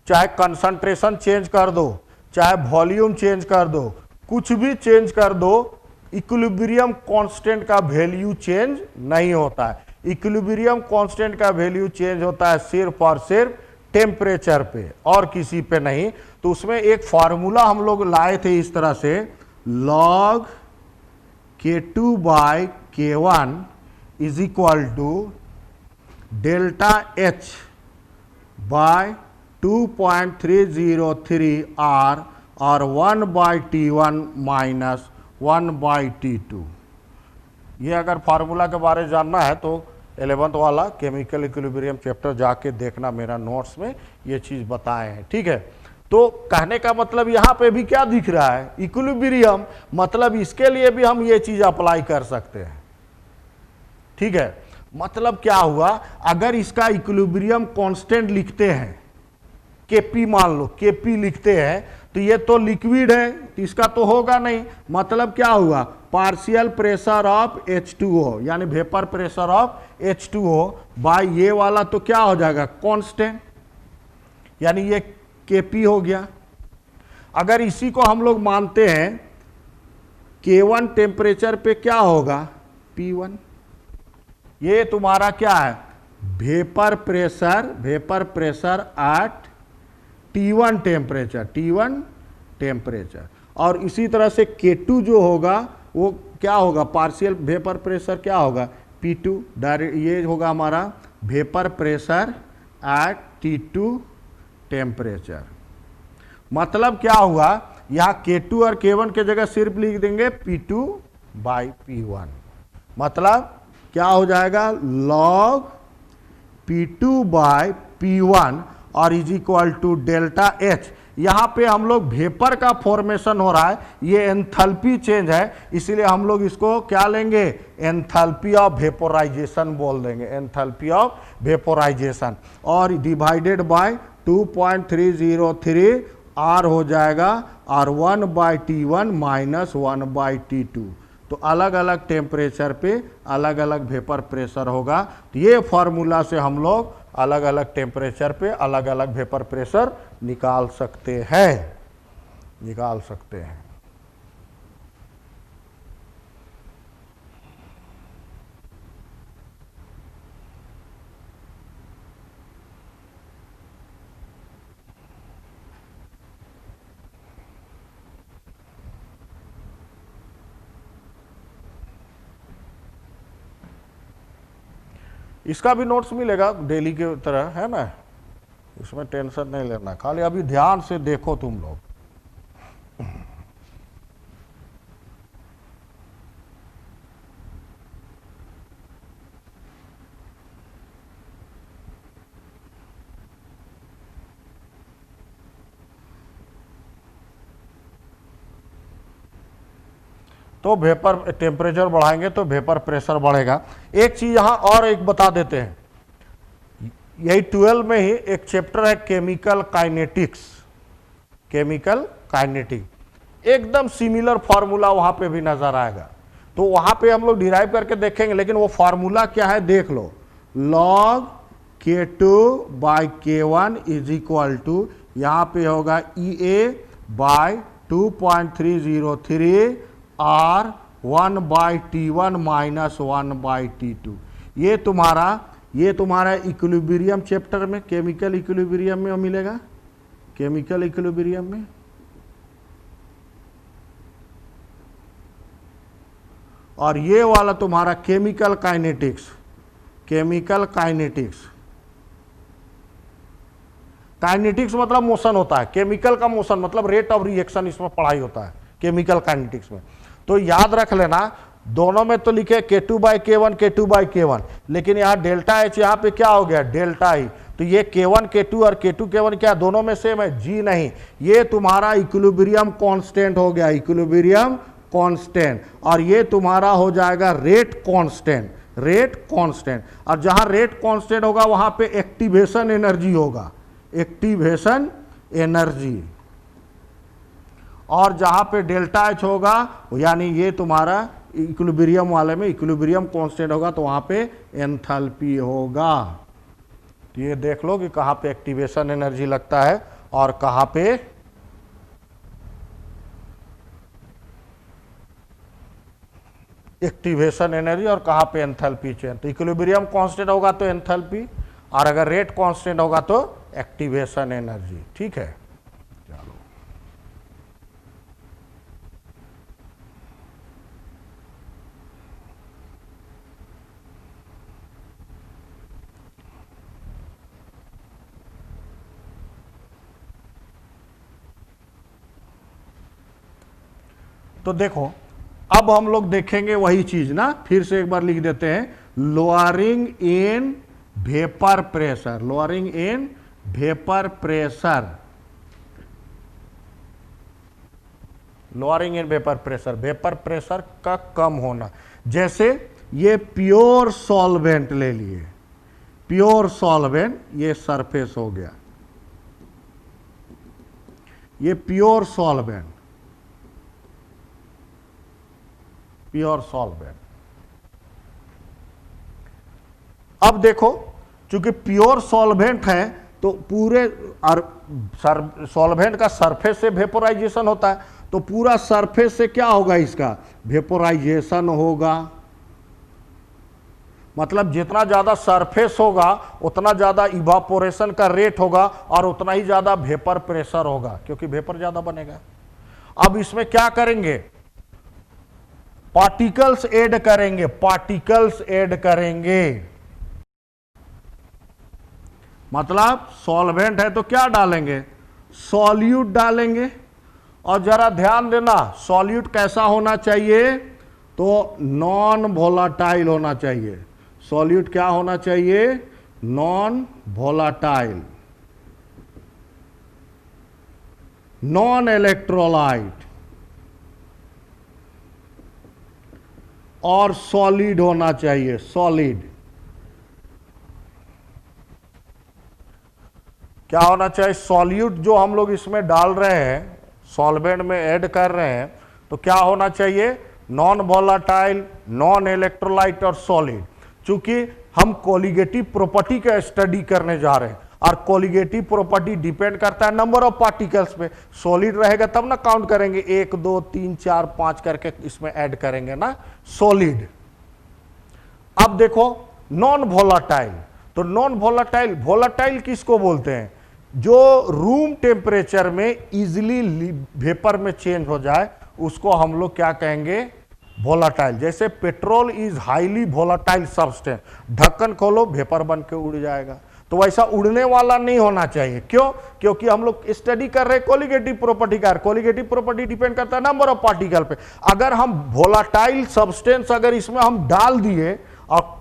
चाहे कंसंट्रेशन चेंज कर दो, चाहे वॉल्यूम चेंज कर दो, कुछ भी चेंज कर दो, इक्विलिब्रियम कांस्टेंट का वैल्यू चेंज नहीं होता है। इक्विलिब्रियम कांस्टेंट का वैल्यू चेंज होता है सिर्फ और सिर्फ टेम्परेचर पे और किसी पे नहीं। तो उसमें एक फार्मूला हम लोग लाए थे इस तरह से, log K2 by K1 is equal to delta H by 2.303 R और 1 by T1 minus 1 by T2। ये अगर फार्मूला के बारे में जानना है तो 11th वाला केमिकल इक्विलिब्रियम चैप्टर जाके देखना, मेरा नोट्स में ये चीज़ बताए हैं। ठीक है, तो कहने का मतलब यहाँ पे भी क्या दिख रहा है, इक्विलिब्रियम, मतलब इसके लिए भी हम ये चीज़ अप्लाई कर सकते हैं। ठीक है, मतलब क्या हुआ, अगर इसका इक्विलिब्रियम कांस्टेंट लिखते हैं, Kp मान लो Kp लिखते हैं, तो ये तो लिक्विड है तो इसका तो होगा नहीं, मतलब क्या हुआ, पार्शियल प्रेशर ऑफ H2O यानी vapour pressure of H2O bye ये वाला तो क्या हो जाएगा, कांस्टेंट, यानी ये Kp हो गया। अगर इसी को हम लोग मानते हैं K1 टेम्परेचर पे क्या होगा, P1, ये तुम्हारा क्या है, vapour pressure at T1 temperature, और इसी तरह से K2 जो होगा वो क्या होगा, पार्शियल वेपर प्रेशर क्या होगा, P2, डायरेक्ट ये होगा हमारा vapour pressure at T2 temperature. मतलब क्या हुआ, यहाँ K2 और K1 के जगह सिर्फ लिख देंगे P2 बाई P1, मतलब क्या हो जाएगा, log P2 बाई P1 और is equal to delta H। यहाँ पे हम लोग वेपर का फॉर्मेशन हो रहा है, ये एंथैल्पी चेंज है, इसलिए हम लोग इसको क्या लेंगे, एंथैल्पी ऑफ वेपोराइजेशन बोल देंगे, एंथैल्पी ऑफ वेपोराइजेशन, और डिवाइडेड बाय 2.303 R हो जाएगा, और 1 by T1 minus 1 by T2। तो अलग अलग टेम्परेचर पे अलग अलग वेपर प्रेशर होगा। तो ये फार्मूला से हम लोग अलग अलग टेम्परेचर पे अलग अलग वेपर प्रेशर निकाल सकते हैं। इसका भी नोट्स मिलेगा डेली के तरह, है ना। इसमें टेंशन नहीं लेना, खाली अभी ध्यान से देखो तुम लोग। तो वेपर टेम्परेचर बढ़ाएंगे तो वेपर प्रेशर बढ़ेगा। एक चीज यहां और एक बता देते हैं, यही 12 में ही एक चैप्टर है केमिकल काइनेटिक्स। केमिकल काइनेटिक एकदम सिमिलर फार्मूला वहां पे भी नजर आएगा, तो वहां पे हम लोग डिराइव करके देखेंगे, लेकिन वो फार्मूला क्या है देख लो। log K2/K1 is equal to, यहां पे होगा EA/2.303 R 1/T1 minus 1/T2। ये तुम्हारा इक्विलिब्रियम चैप्टर में, केमिकल इक्विलिब्रियम में मिलेगा, केमिकल इक्विलिब्रियम में। और ये वाला तुम्हारा chemical kinetics, chemical kinetics. Kinetics मतलब मोशन होता है, केमिकल का मोशन मतलब रेट ऑफ रिएक्शन, इसमें पढ़ाई होता है केमिकल काइनेटिक्स में। तो याद रख लेना, दोनों में तो लिखे K2/K1 K2/K1, लेकिन यहाँ डेल्टा H यहाँ पे क्या हो गया डेल्टा I। तो ये K1 K2 और K2 K1 क्या दोनों में सेम है? जी नहीं, ये तुम्हारा इक्विलिब्रियम कांस्टेंट हो गया, इक्विलिब्रियम कांस्टेंट। और ये तुम्हारा हो जाएगा रेट कांस्टेंट, रेट कांस्टेंट। और जहां रेट कांस्टेंट होगा वहां पे एक्टिवेशन एनर्जी होगा, एक्टिवेशन एनर्जी। और जहां पे डेल्टा H होगा, यानी ये तुम्हारा इक्विलिब्रियम वाले में इक्विलिब्रियम कांस्टेंट होगा, तो वहां पे एंथैल्पी होगा। तो ये देख लो कि कहां पे एक्टिवेशन एनर्जी लगता है और कहां पे एक्टिवेशन एनर्जी और कहां पे एंथैल्पी चेंज। तो इक्विलिब्रियम कांस्टेंट होगा तो एंथैल्पी, और अगर रेट कांस्टेंट होगा तो एक्टिवेशन एनर्जी। ठीक है, चलो तो देखो, अब हम लोग देखेंगे वही चीज ना, फिर से एक बार लिख देते हैं, lowering in vapour pressure, lowering in vapour pressure, lowering in vapour pressure, vapour pressure का कम होना। जैसे ये प्योर सॉल्वेंट ले लिए, प्योर सॉल्वेंट, ये सरफेस हो गया, ये प्योर सॉल्वेंट, प्योर सॉल्वेंट। अब देखो, चूंकि प्योर सॉल्वेंट है तो पूरे सॉल्वेंट का सरफेस से वेपोराइजेशन होता है, तो पूरा सरफेस से क्या होगा, इसका वेपोराइजेशन होगा। मतलब जितना ज्यादा सरफेस होगा उतना ज्यादा इवापोरेशन का रेट होगा और उतना ही ज्यादा वेपर प्रेशर होगा, क्योंकि वेपर ज्यादा बनेगा। अब इसमें क्या करेंगे, पार्टिकल्स ऐड करेंगे, पार्टिकल्स ऐड करेंगे। मतलब सॉल्वेंट है तो क्या डालेंगे, सॉल्यूट डालेंगे। और जरा ध्यान देना, सॉल्यूट कैसा होना चाहिए, तो नॉन वोलाटाइल होना चाहिए। सॉल्यूट क्या होना चाहिए, नॉन वोलाटाइल, नॉन इलेक्ट्रोलाइट, और सॉलिड होना चाहिए, सॉलिड। क्या होना चाहिए, सॉल्यूट जो हम लोग इसमें डाल रहे हैं, सॉल्वेंट में ऐड कर रहे हैं, तो क्या होना चाहिए, नॉन वोलाटाइल, नॉन इलेक्ट्रोलाइट और सॉलिड। चूंकि हम कोलिगेटिव प्रॉपर्टी का स्टडी करने जा रहे हैं, और कोलिगेटिव प्रॉपर्टी डिपेंड करता है नंबर ऑफ पार्टिकल्स पे। सॉलिड रहेगा तब ना काउंट करेंगे, 1 2 3 4 5 करके इसमें ऐड करेंगे ना, सॉलिड। अब देखो नॉन वोलाटाइल, तो नॉन वोलाटाइल, वोलाटाइल किसको बोलते हैं, जो रूम टेम्परेचर में इजिली वेपर में चेंज हो जाए, उसको हम लोग क्या कहेंगे, वोलाटाइल। जैसे petrol is highly volatile substance, ढक्कन खोलो वेपर बन के उड़ जाएगा। तो वैसा उड़ने वाला नहीं होना चाहिए। क्यों? क्योंकि हम लोग स्टडी कर रहे हैं कोलिगेटिव प्रॉपर्टी का। कोलिगेटिव प्रॉपर्टी डिपेंड करता है नंबर ऑफ पार्टिकल पे। अगर हम वोलाटाइल सब्सटेंस अगर इसमें हम डाल दिए और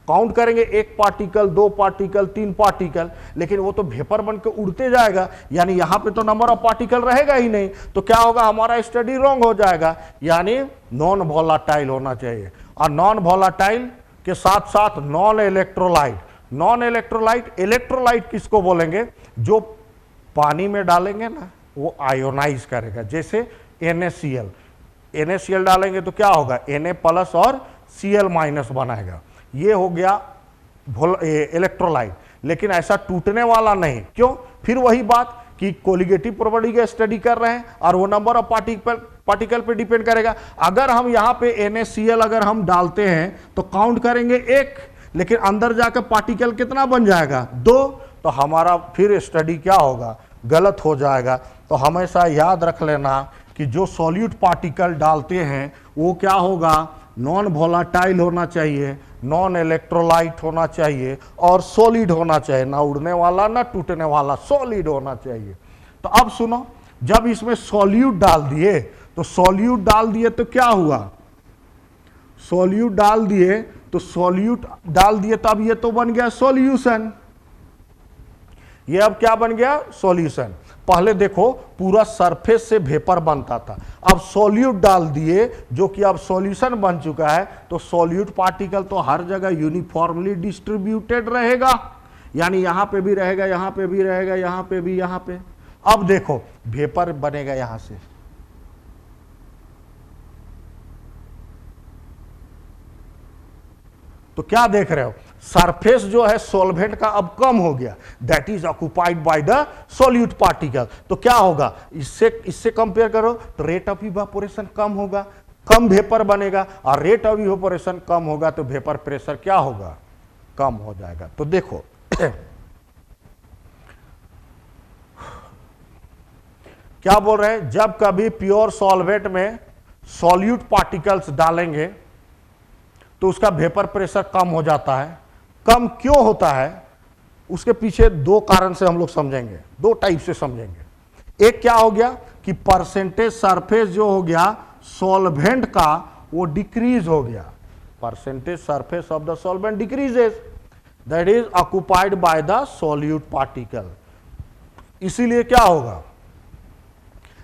काउंट करेंगे 1 पार्टिकल, 2 पार्टिकल, 3 पार्टिकल, लेकिन वो तो वेपर बन के उड़ते जाएगा, यानी यहां पे तो नंबर ऑफ पार्टिकल रहेगा ही नहीं, तो क्या होगा, हमारा स्टडी रॉन्ग हो जाएगा। यानी नॉन वोलाटाइल होना चाहिए। और नॉन वोलाटाइल के साथ साथ non electrolyte. Non electrolyte, electrolyte किसको बोलेंगे? जो पानी में डालेंगे ना वो आयोनाइज करेगा, जैसे NaCl। NaCl डालेंगे तो क्या होगा, Na+ और Cl- बनाएगा। ये हो गया इलेक्ट्रोलाइट। लेकिन ऐसा टूटने वाला नहीं। क्यों? फिर वही बात कि कोलिगेटिव प्रॉपर्टी का स्टडी कर रहे हैं और वो नंबर ऑफ पार्टिकल पे डिपेंड करेगा। अगर हम यहां पे NaCl अगर हम डालते हैं तो काउंट करेंगे 1, लेकिन अंदर जाकर पार्टिकल कितना बन जाएगा, 2, तो हमारा फिर स्टडी क्या होगा, गलत हो जाएगा। तो हमेशा याद रख लेना कि जो सॉल्यूट पार्टिकल डालते हैं वो क्या होगा, नॉन वोलाटाइल होना चाहिए, नॉन इलेक्ट्रोलाइट होना चाहिए और सॉलिड होना चाहिए, ना उड़ने वाला ना टूटने वाला, सॉलिड होना चाहिए। तो अब सुनो, जब इसमें सॉल्यूट डाल दिए तो सॉल्यूट डाल दिए तो क्या हुआ, सॉल्यूट डाल दिए तो सॉल्यूट डाल दिए तो अब ये तो बन गया सॉल्यूशन। ये अब क्या बन गया, सॉल्यूशन। पहले देखो पूरा सरफेस से वेपर बनता था, अब सॉल्यूट डाल दिए जो कि अब सॉल्यूशन बन चुका है, तो सॉल्यूट पार्टिकल तो हर जगह यूनिफॉर्मली डिस्ट्रीब्यूटेड रहेगा, यानी यहां पे भी रहेगा, यहां पे भी रहेगा, यहां पे भी, यहां पे। अब देखो वेपर बनेगा यहां से, तो क्या देख रहे हो, सरफेस जो है सॉल्वेंट का अब कम हो गया, that is occupied by the solute particle. तो क्या होगा, इससे कंपेयर करो तो रेट ऑफ इवापोरेशन कम होगा, कम वेपर बनेगा, और रेट ऑफ इवापोरेशन कम होगा तो वेपर प्रेशर क्या होगा, कम हो जाएगा। तो देखो क्या बोल रहे हैं, जब कभी प्योर सॉल्वेंट में सॉल्यूट पार्टिकल्स डालेंगे तो उसका वेपर प्रेशर कम हो जाता है। कम क्यों होता है, उसके पीछे 2 कारण से हम लोग समझेंगे, 2 टाइप से समझेंगे। एक क्या हो गया कि परसेंटेज सरफेस जो हो गया सॉल्वेंट का वो डिक्रीज हो गया, percentage surface of the solvent decreases, that is occupied by the solute particle. इसीलिए क्या होगा,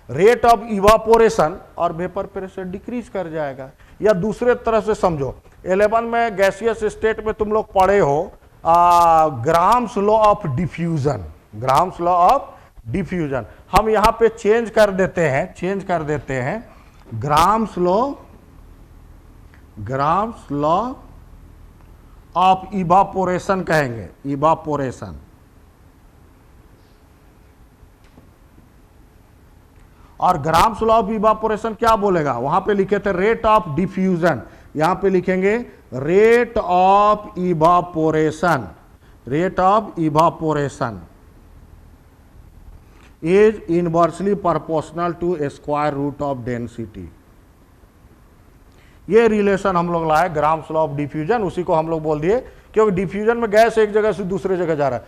रेट ऑफ इवापोरेशन और वेपर प्रेशर डिक्रीज कर जाएगा। या दूसरे तरह से समझो, 11 में गैसियस स्टेट में तुम लोग पढ़े हो grams law of diffusion, grams law of diffusion. हम यहां पे चेंज कर देते हैं ग्राम्स लॉ ऑफ इवापोरेशन कहेंगे, इवापोरेशन। और ग्राम्स लॉ ऑफ इवापोरेशन क्या बोलेगा, वहां पे लिखे थे रेट ऑफ डिफ्यूजन, यहां पे लिखेंगे rate of evaporation, rate of evaporation is inversely proportional to square root of density. ये रिलेशन हम लोग लाए ग्राम्स लॉ ऑफ डिफ्यूजन, उसी को हम लोग बोल दिए, क्योंकि डिफ्यूजन में गैस एक जगह से दूसरे जगह जा रहा है।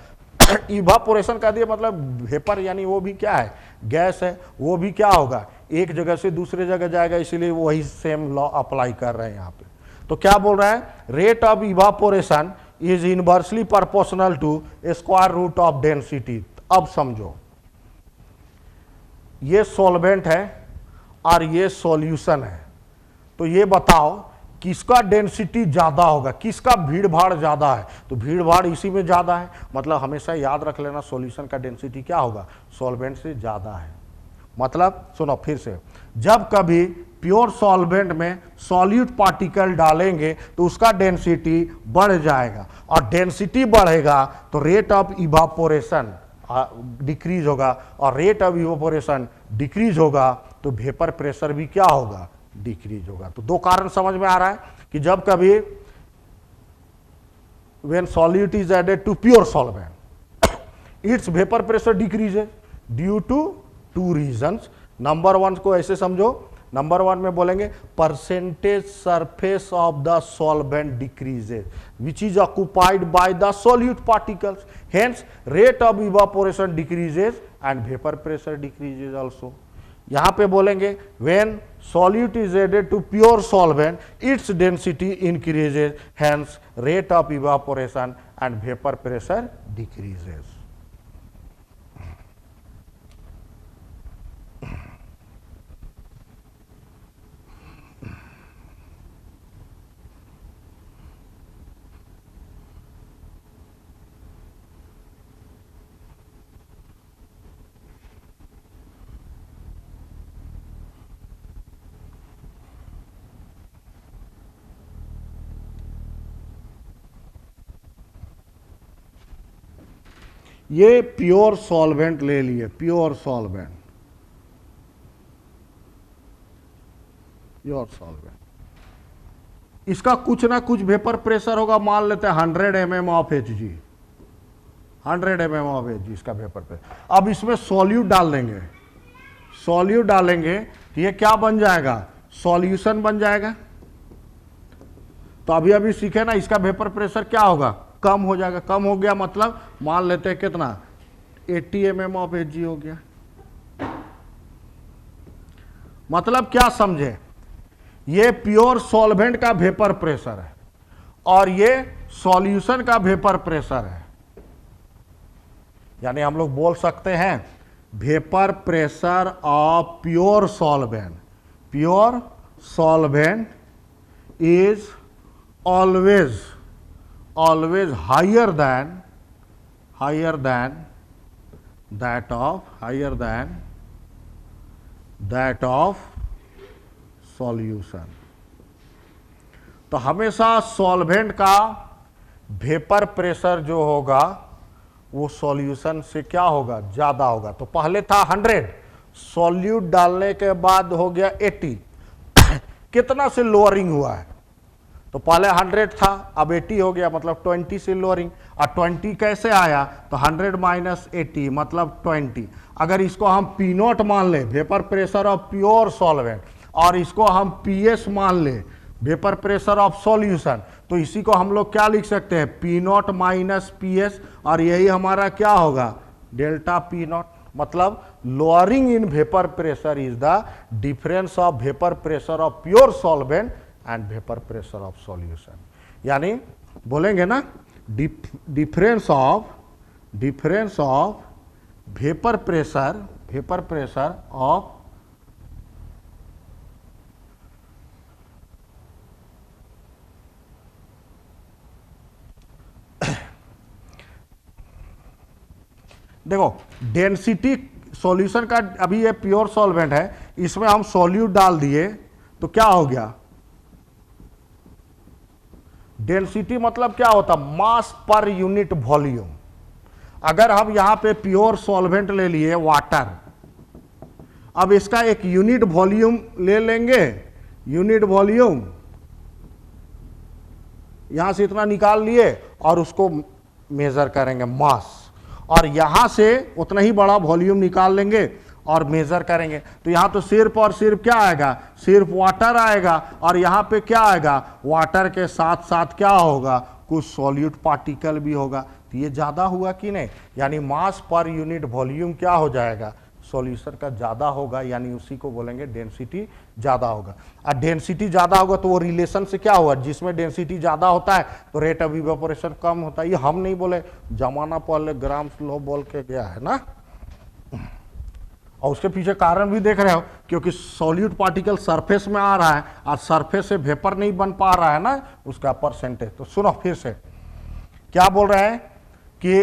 इवापोरेशन का दिया मतलब वेपर, यानी वो भी क्या है, गैस है, वो भी क्या होगा, एक जगह से दूसरे जगह जाएगा, इसीलिए वही सेम लॉ अप्लाई कर रहे हैं यहाँ पे। तो क्या बोल रहा है, rate of evaporation is inversely proportional to square root of density. अब समझो, ये सॉल्वेंट है और ये सॉल्यूशन है, तो ये बताओ किसका डेंसिटी ज्यादा होगा, किसका भीड़ भाड़ ज्यादा है, तो भीड़ भाड़ इसी में ज्यादा है, मतलब हमेशा याद रख लेना सॉल्यूशन का डेंसिटी क्या होगा, सॉल्वेंट से ज्यादा है। मतलब सुनो फिर से, जब कभी प्योर सॉल्वेंट में सॉल्यूट पार्टिकल डालेंगे तो उसका डेंसिटी बढ़ जाएगा, और डेंसिटी बढ़ेगा तो रेट ऑफ इवापोरेशन डिक्रीज होगा, और रेट ऑफ इवापोरेशन डिक्रीज होगा तो वेपर प्रेशर भी क्या होगा, डिक्रीज होगा। तो 2 कारण समझ में आ रहा है कि जब कभी when solute is added to pure solvent its vapor pressure decreases due to 2 reasons। Number 1 को ऐसे समझो, नंबर 1 में बोलेंगे percentage surface of the solvent decreases which is occupied by the solute particles, hence rate of evaporation decreases and vapour pressure decreases also. यहां पे बोलेंगे when solute is added to pure solvent its density increases, hence rate of evaporation and vapour pressure decreases. ये प्योर सॉल्वेंट ले लिए, प्योर सॉल्वेंट, प्योर सॉल्वेंट, इसका कुछ ना कुछ वेपर प्रेशर होगा, मान लेते हैं 100 mm of Hg, 100 mm of Hg इसका वेपर प्रेशर। अब इसमें सॉल्यूट डाल देंगे, सॉल्यूट डालेंगे तो ये क्या बन जाएगा, सॉल्यूशन बन जाएगा। तो अभी अभी सीखे ना, इसका वेपर प्रेशर क्या होगा, कम हो जाएगा। कम हो गया मतलब मान लेते हैं कितना, 80 mm ऑफ Hg हो गया। मतलब क्या समझे, ये प्योर सॉल्वेंट का वेपर प्रेशर है और ये सॉल्यूशन का वेपर प्रेशर है। यानी हम लोग बोल सकते हैं vapour pressure of pure solvent, pure solvent is always higher than that of solution। तो हमेशा सॉल्वेंट का वेपर प्रेशर जो होगा वो सॉल्यूशन से क्या होगा, ज्यादा होगा। तो पहले था 100, सॉल्यूट डालने के बाद हो गया 80, कितना से लोअरिंग हुआ है, तो पहले 100 था अब 80 हो गया, मतलब 20 से लोअरिंग। और 20 कैसे आया, तो 100 माइनस 80 मतलब 20। अगर इसको हम पी नॉट मान ले, vapour pressure of pure solvent, और इसको हम PS मान ले, वेपर प्रेशर ऑफ सॉल्यूशन, तो इसी को हम लोग क्या लिख सकते हैं, पी नॉट माइनस PS, और यही हमारा क्या होगा, डेल्टा पी नॉट। मतलब lowering in vapour pressure is the difference of vapour pressure of pure solvent and vapour pressure of solution. यानी बोलेंगे ना difference of vapour pressure of देखो डेंसिटी सॉल्यूशन का, अभी ये प्योर सॉल्वेंट है, इसमें हम सॉल्यूट डाल दिए तो क्या हो गया, डेंसिटी मतलब क्या होता, मास पर यूनिट वॉल्यूम। अगर हम यहां पे प्योर सॉल्वेंट ले लिए वाटर, अब इसका एक यूनिट वॉल्यूम ले लेंगे, यूनिट वॉल्यूम यहां से इतना निकाल लिए और उसको मेजर करेंगे मास, और यहां से उतना ही बड़ा वॉल्यूम निकाल लेंगे और मेजर करेंगे। तो यहां तो सिर्फ और सिर्फ क्या आएगा, सिर्फ वाटर आएगा, और यहां पे क्या आएगा, वाटर के साथ साथ क्या होगा, कुछ सॉल्यूट पार्टिकल भी होगा। तो ये ज्यादा हुआ कि नहीं, यानी मास पर यूनिट वॉल्यूम क्या हो जाएगा, सॉल्यूशन का ज्यादा होगा, यानी उसी को बोलेंगे डेंसिटी ज्यादा होगा। और डेंसिटी ज्यादा होगा तो वो रिलेशन से क्या हुआ, जिसमें डेंसिटी ज्यादा होता है तो रेट ऑफ इवेपोरेशन कम होता है। ये हम नहीं बोले, जमाना पहले ग्राम्स लॉ बोल के गया है ना, और उसके पीछे कारण भी देख रहे हो, क्योंकि सॉल्यूट पार्टिकल सरफेस में आ रहा है और सरफेस से वेपर नहीं बन पा रहा है ना, उसका परसेंटेज। तो सुनो फिर से क्या बोल रहे हैं कि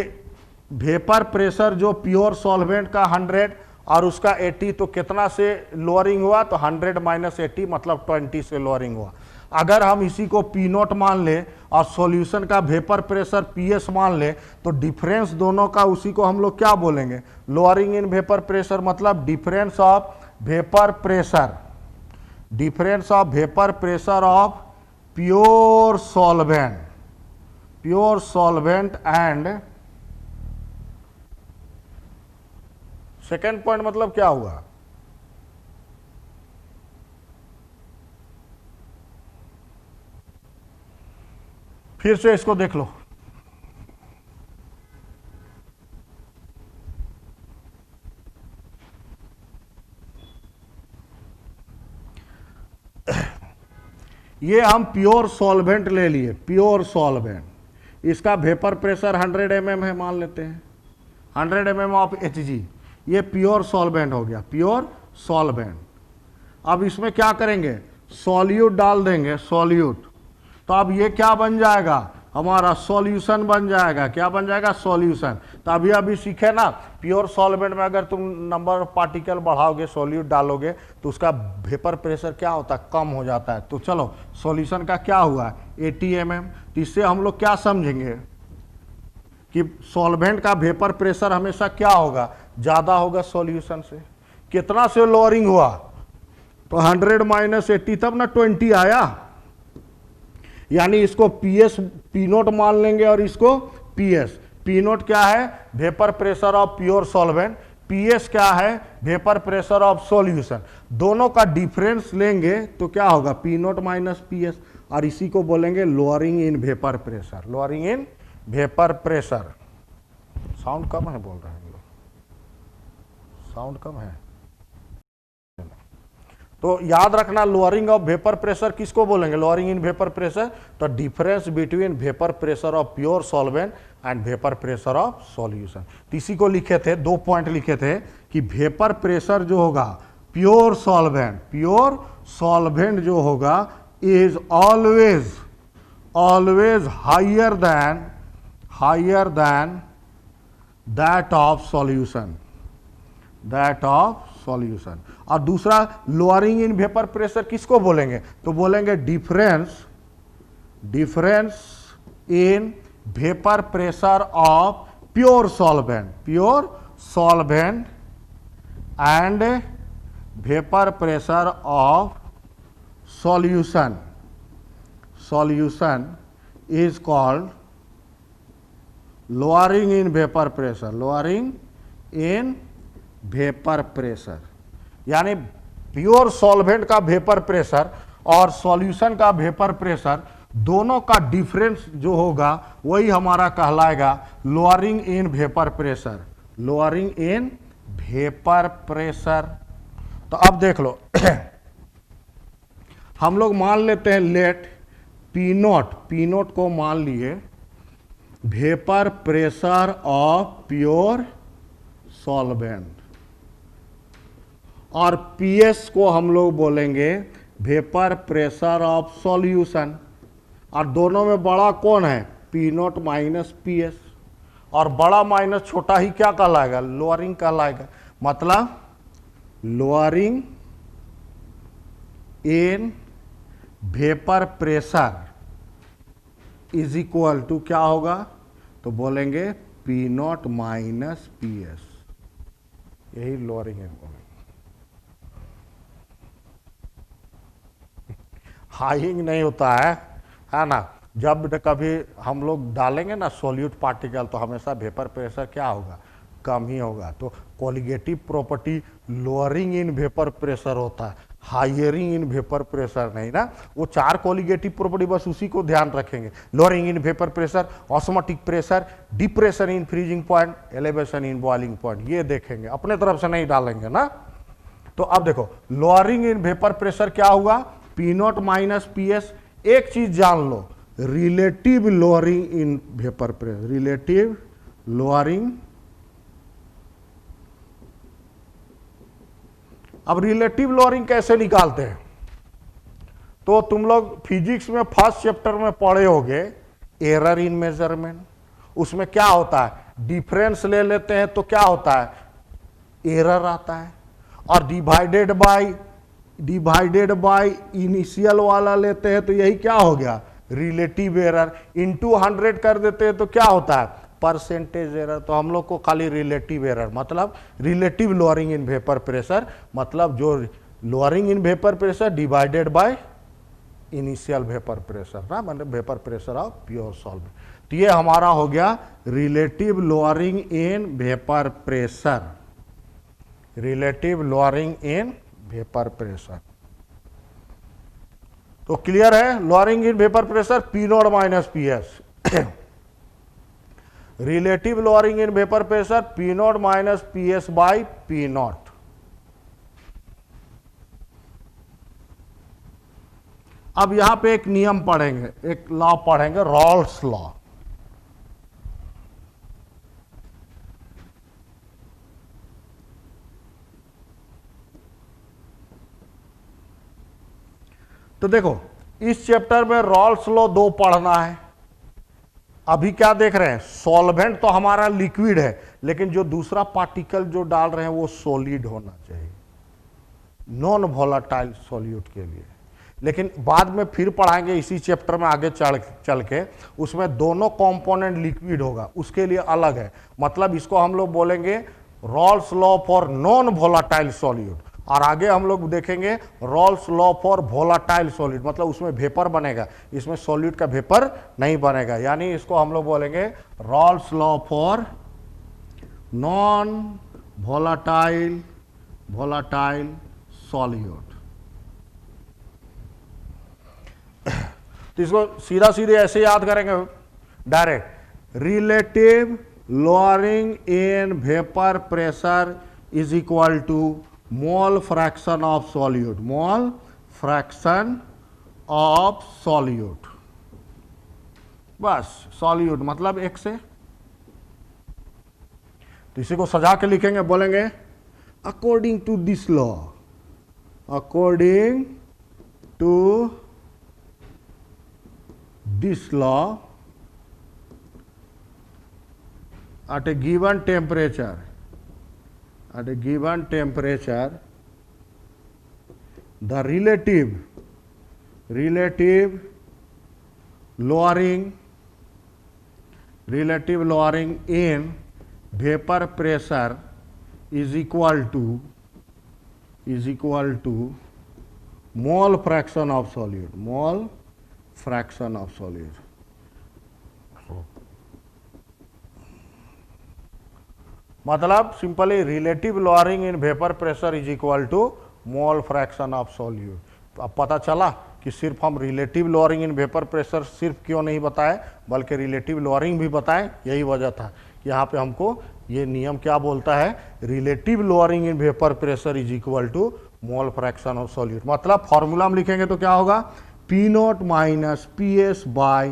वेपर प्रेशर जो प्योर सॉल्वेंट का 100 और उसका 80, तो कितना से लोअरिंग हुआ, तो 100 माइनस 80 मतलब 20 से लोअरिंग हुआ। अगर हम इसी को पी नॉट मान ले और सॉल्यूशन का वेपर प्रेशर PS मान ले, तो डिफरेंस दोनों का उसी को हम लोग क्या बोलेंगे, लोअरिंग इन वेपर प्रेशर, मतलब difference of vapour pressure, difference of vapour pressure of pure solvent and second point मतलब क्या हुआ, फिर से इसको देख लो। ये हम प्योर सॉल्वेंट ले लिए, प्योर सॉल्वेंट। इसका वेपर प्रेशर 100 mm है, मान लेते हैं 100 mm ऑफ Hg। ये प्योर सॉल्वेंट हो गया, प्योर सॉल्वेंट। अब इसमें क्या करेंगे, सॉल्यूट डाल देंगे, सॉल्यूट। तो अब ये क्या बन जाएगा, हमारा सॉल्यूशन बन जाएगा। क्या बन जाएगा, सॉल्यूशन। तो अभी सीखे ना, प्योर सॉल्वेंट में अगर तुम नंबर ऑफ पार्टिकल बढ़ाओगे, सॉल्यूट डालोगे, तो उसका वेपर प्रेशर क्या होता है, कम हो जाता है। तो चलो सॉल्यूशन का क्या हुआ, 80 mm। तो इससे हम लोग क्या समझेंगे कि सॉल्वेंट का वेपर प्रेशर हमेशा क्या होगा, ज़्यादा होगा सॉल्यूशन से। कितना से लोअरिंग हुआ, तो 100 - 80 तब ना 20 आया। यानी इसको PS P नोट मान लेंगे और इसको PS। P नोट क्या है, vapour pressure of pure solvent. PS क्या है, वेपर प्रेशर ऑफ सॉल्यूशन। दोनों का डिफरेंस लेंगे तो क्या होगा, P नोट - PS। और इसी को बोलेंगे lowering in vapour pressure, lowering in vapour pressure. Sound कम है, बोल रहे हैं लोग, साउंड कम है। तो याद रखना, लोअरिंग ऑफ वेपर प्रेशर किसको बोलेंगे, लोअरिंग इन वेपर प्रेशर। तो difference between vapour pressure of pure solvent and vapour pressure of solution. तो इसी को लिखे थे, 2 पॉइंट लिखे थे कि वेपर प्रेशर जो होगा प्योर सॉल्वेंट जो होगा is always higher than that of solution. और दूसरा लोअरिंग इन वेपर प्रेशर किसको बोलेंगे, तो बोलेंगे difference in vapour pressure of pure solvent and vapour pressure of solution is called lowering in vapour pressure. यानी प्योर सॉल्वेंट का वेपर प्रेशर और सॉल्यूशन का वेपर प्रेशर दोनों का डिफरेंस जो होगा वही हमारा कहलाएगा लोअरिंग इन वेपर प्रेशर। तो अब देख लो हम लोग मान लेते हैं लेट P नोट को मान लिए vapour pressure of pure solvent, और PS को हम लोग बोलेंगे वेपर प्रेशर ऑफ सॉल्यूशन। और दोनों में बड़ा कौन है, P नोट - PS। और बड़ा माइनस छोटा ही क्या कहलाएगा, लोअरिंग कहलाएगा। मतलब lowering in vapour pressure is equal to क्या होगा, तो बोलेंगे P नोट - PS। यही लोअरिंग है। हाइंग नहीं होता है ना। जब कभी हम लोग डालेंगे ना सॉल्यूट पार्टिकल, तो हमेशा वेपर प्रेशर क्या होगा, कम ही होगा। तो colligative property lowering in vapour pressure होता है, हायरिंग इन वेपर प्रेशर नहीं ना। वो 4 कोलिगेटिव प्रॉपर्टी बस उसी को ध्यान रखेंगे, lowering in vapour pressure, osmotic pressure, depression in freezing point, elevation in boiling point, ये देखेंगे, अपने तरफ से नहीं डालेंगे ना। तो अब देखो लोअरिंग इन वेपर प्रेशर क्या हुआ, P नोट - PS। एक चीज जान लो, relative lowering in vapour pressure, relative lowering. अब रिलेटिव लोअरिंग कैसे निकालते हैं, तो तुम लोग फिजिक्स में फर्स्ट चैप्टर में पढ़े होगे एरर इन मेजरमेंट। उसमें क्या होता है, डिफरेंस ले लेते हैं तो क्या होता है, एरर आता है। और डिवाइडेड बाय इनिशियल वाला लेते हैं तो यही क्या हो गया, रिलेटिव एरर। इनटू 100 कर देते हैं तो क्या होता है, परसेंटेज एरर। तो हम लोग को खाली रिलेटिव एरर, मतलब relative lowering in vapour pressure, मतलब जो lowering in vapour pressure divided by initial vapour pressure ना, मतलब vapour pressure of pure solvent. तो ये हमारा हो गया relative lowering in vapour pressure, relative lowering in vapour pressure. तो क्लियर है, lowering in vapour pressure P naught minus P S, relative lowering in vapour pressure P naught minus P S by P not. अब यहां पे एक नियम पढ़ेंगे, एक लॉ पढ़ेंगे, रॉल्स लॉ। तो देखो इस चैप्टर में रॉल्स लॉ 2 पढ़ना है। अभी क्या देख रहे हैं, सॉल्वेंट तो हमारा लिक्विड है, लेकिन जो दूसरा पार्टिकल जो डाल रहे हैं वो सॉलिड होना चाहिए, नॉन वोलेटाइल सॉल्यूट के लिए। लेकिन बाद में फिर पढ़ाएंगे इसी चैप्टर में आगे चल के, उसमें दोनों कंपोनेंट लिक्विड होगा, उसके लिए अलग है। मतलब इसको हम लोग बोलेंगे Raoult's law for non volatile solute, और आगे हम लोग देखेंगे Rawls law for volatile solid, मतलब उसमें वेपर बनेगा, इसमें सॉलिड का वेपर नहीं बनेगा। यानी इसको हम लोग बोलेंगे Raoult's law for non volatile solute. तो इसको सीधा सीधे ऐसे याद करेंगे direct, relative lowering in vapour pressure is equal to mole fraction of solute, mole fraction of solute. बस सॉल्यूट मतलब एक से। तो इसी को सजा के लिखेंगे, बोलेंगे according to this law, according to this law at a given temperature, the relative lowering in vapor pressure is equal to mole fraction of solute, mole fraction of solute। मतलब simply relative lowering in vapour pressure is equal to mole fraction of solute. तो अब पता चला कि सिर्फ हम relative lowering in vapour pressure सिर्फ क्यों नहीं बताए, बल्कि रिलेटिव लोअरिंग भी बताएं। यही वजह था कि यहाँ पे हमको ये नियम क्या बोलता है, relative lowering in vapour pressure is equal to mole fraction of solute. मतलब फॉर्मूला में लिखेंगे तो क्या होगा, P naught minus P S by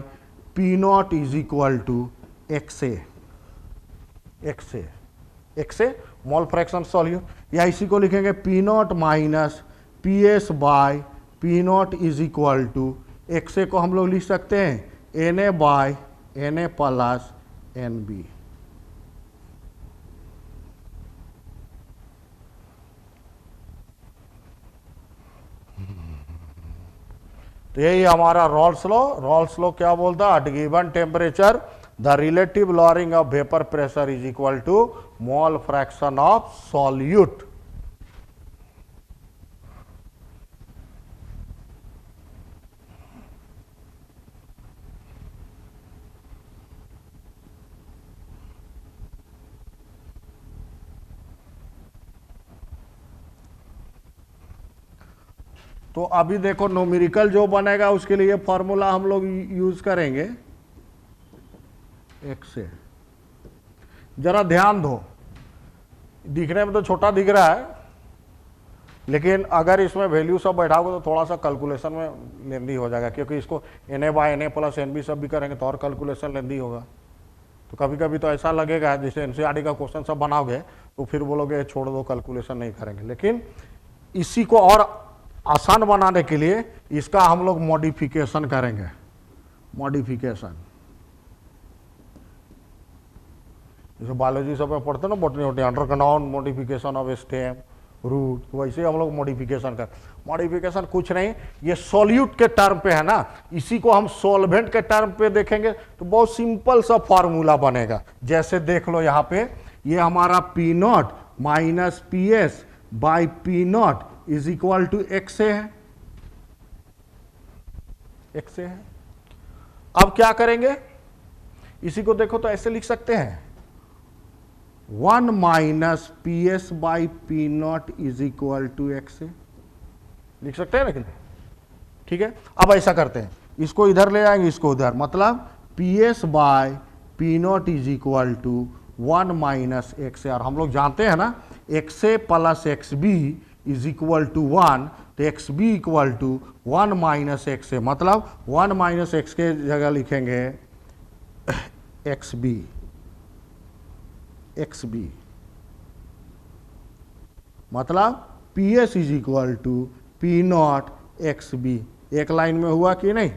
P naught is equal to X A mole fraction solute, या इसी को लिखेंगे P naught minus P S by P naught is equal to X A को हम लोग लिख सकते हैं N A by N A plus N B. तो यही हमारा रॉल्स लॉ क्या बोलता है, at given temperature the relative lowering of vapour pressure is equal to mole fraction of solute. तो अभी देखो न्यूमेरिकल जो बनेगा उसके लिए फॉर्मूला हम लोग यूज करेंगे एक से। जरा ध्यान दो, दिखने में तो छोटा दिख रहा है, लेकिन अगर इसमें वैल्यू सब बैठाओगे तो थोड़ा सा कैलकुलेशन में लेंदी हो जाएगा, क्योंकि इसको N A by N A plus N B सब भी करेंगे तो और कैलकुलेशन लेंदी होगा। तो कभी कभी तो ऐसा लगेगा जैसे एनसीईआरटी का क्वेश्चन सब बनाओगे तो फिर बोलोगे छोड़ दो कैलकुलेशन नहीं करेंगे, लेकिन इसी को और आसान बनाने के लिए इसका हम लोग मॉडिफिकेशन करेंगे। मॉडिफिकेशन जैसे बायोलॉजी सब में पढ़ते हैं ना, बॉटनी होती है, underground modification of stem root, तो वैसे हम लोग मॉडिफिकेशन कर। मॉडिफिकेशन कुछ नहीं, ये सॉल्यूट के टर्म पे है ना, इसी को हम सॉल्वेंट के टर्म पे देखेंगे तो बहुत सिंपल सा फॉर्मूला बनेगा। जैसे देख लो यहाँ पे, ये हमारा P naught minus P S by P naught is equal to X A है, एक्स ए है। अब क्या करेंगे, इसी को देखो तो ऐसे लिख सकते हैं 1 minus P S by P naught is equal to X A, लिख सकते हैं ना, ठीक है, अब ऐसा करते हैं, इसको इधर ले जाएंगे, इसको उधर, मतलब P S by P naught is equal to 1 minus X A. और हम लोग जानते हैं ना X A plus X B is equal to 1, तो X B equal to 1 minus X A, मतलब 1 माइनस एक्स के जगह लिखेंगे एक्स बी, एक्स बी मतलब P S is equal to P naught X B. एक लाइन में हुआ कि नहीं?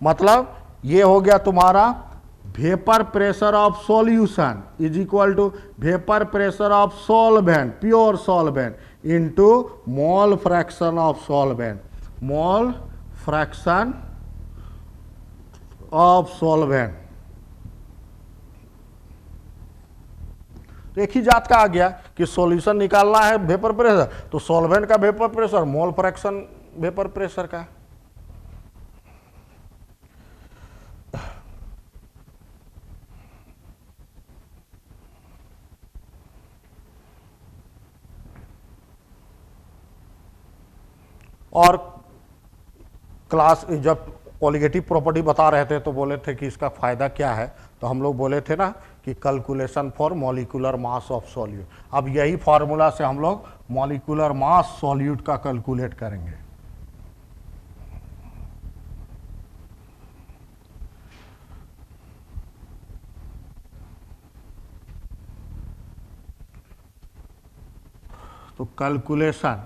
मतलब ये हो गया तुम्हारा vapour pressure of solution is equal to vapour pressure of solvent, pure solvent into mole fraction of solvent, mole fraction of solvent. एक ही जात का आ गया कि सॉल्यूशन निकालना है वेपर प्रेशर, तो सॉल्वेंट का vapour pressure, mole fraction vapour pressure का। और क्लास जब कोलिगेटिव प्रॉपर्टी बता रहे थे तो बोले थे कि इसका फायदा क्या है, तो हम लोग बोले थे ना कि calculation for molecular mass of solute. अब यही फार्मूला से हम लोग मॉलिक्यूलर मास सॉल्यूट का कैलकुलेट करेंगे। तो calculation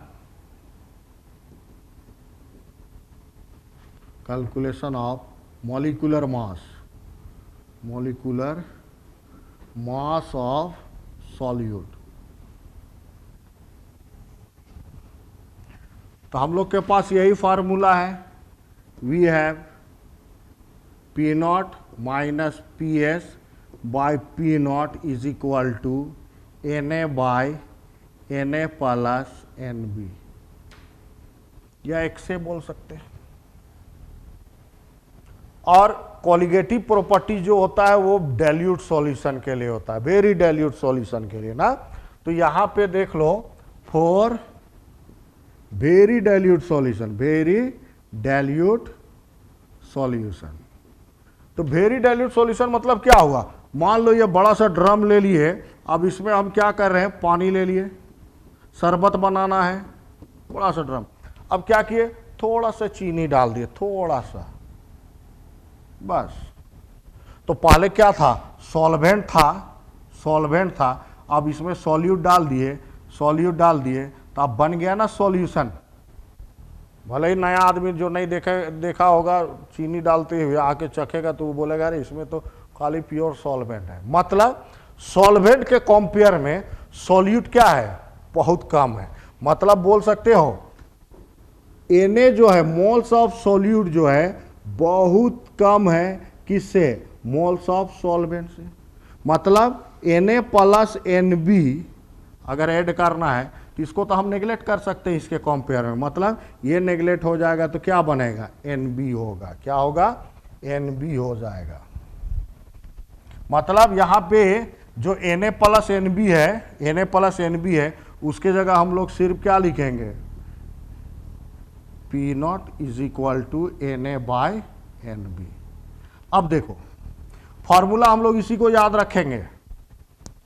of molecular mass of solute. तो हम लोग के पास यही फार्मूला है, we have P naught minus P S by P naught is equal to N A by N A plus N B, या एक से बोल सकते हैं। और कोलिगेटिव प्रॉपर्टी जो होता है वो डाइल्यूट सॉल्यूशन के लिए होता है, वेरी डाइल्यूट सॉल्यूशन के लिए ना। तो यहां पे देख लो for very dilute solution, very dilute solution. तो वेरी डाइल्यूट सॉल्यूशन मतलब क्या हुआ, मान लो ये बड़ा सा ड्रम ले लिए, अब इसमें हम क्या कर रहे हैं, पानी ले लिए, शरबत बनाना है, बड़ा सा ड्रम। अब क्या किए, थोड़ा सा चीनी डाल दिए, थोड़ा सा, बस। तो पहले क्या था, सॉल्वेंट था, अब इसमें सॉल्यूट डाल दिए, तो अब बन गया ना सॉल्यूशन। भले ही नया आदमी जो नहीं देखा होगा चीनी डालते हुए आके चखेगा तो वो बोलेगा अरे इसमें तो खाली प्योर सॉल्वेंट है। मतलब सॉल्वेंट के कंपेयर में सॉल्यूट क्या है, बहुत कम है। मतलब बोल सकते हो Na जो है, मोल्स ऑफ सॉल्यूट जो है बहुत कम है, किससे, मोल्स ऑफ सॉल्वेंट से। मतलब Na प्लस Nb अगर ऐड करना है तो इसको तो हम नेगलेक्ट कर सकते हैं इसके कंपेयर में, मतलब ये नेगलेक्ट हो जाएगा तो क्या बनेगा, Nb होगा। क्या होगा, Nb हो जाएगा। मतलब यहां पे जो Na प्लस Nb है, उसके जगह हम लोग सिर्फ क्या लिखेंगे, P naught is equal to Na by Nb। अब देखो फॉर्मूला हम लोग इसी को याद रखेंगे,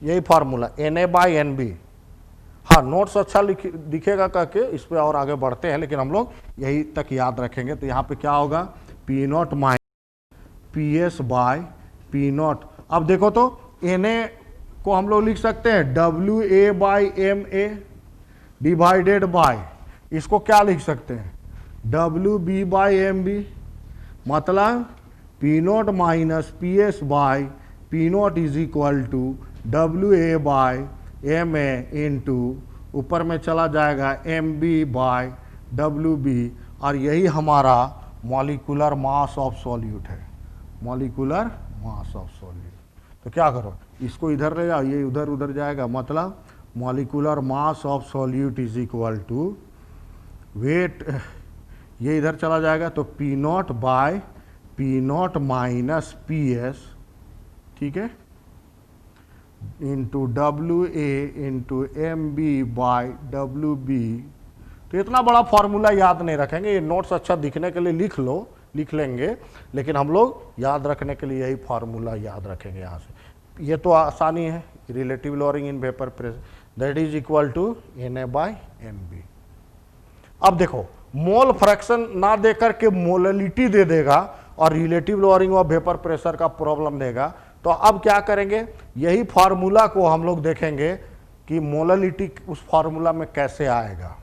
यही फॉर्मूला Na बाय Nb। हाँ, नोट्स अच्छा दिखेगा करके इस पे और आगे बढ़ते हैं, लेकिन हम लोग यही तक याद रखेंगे। तो यहाँ पे क्या होगा, P naught minus P S by P not. अब देखो तो Na को हम लोग लिख सकते हैं WA by MA divided by, इसको क्या लिख सकते हैं, WB बाई MB। मतलब P naught minus P S by P naught is equal to WA by MA into ऊपर में चला जाएगा MB बाय WB, और यही हमारा मॉलिक्यूलर मास ऑफ सॉल्यूट है, मॉलिक्यूलर मास ऑफ सॉल्यूट। तो क्या करो, इसको इधर ले जाओ, ये उधर उधर जाएगा। मतलब molecular mass of solute is equal to weight, ये इधर चला जाएगा तो P naught by P naught minus P S, ठीक है, into WA into MB by WB तो इतना बड़ा फॉर्मूला याद नहीं रखेंगे, ये नोट्स अच्छा दिखने के लिए लिख लेंगे, लेकिन हम लोग याद रखने के लिए यही फार्मूला याद रखेंगे यहाँ से। ये तो आसानी है, relative lowering in vapour pressure that is equal to Na/Nb। अब देखो मोल फ्रैक्शन ना देकर के मोललिटी दे देगा और relative lowering of vapour pressure का प्रॉब्लम देगा, तो अब क्या करेंगे, यही फार्मूला को हम लोग देखेंगे कि मोललिटी उस फार्मूला में कैसे आएगा।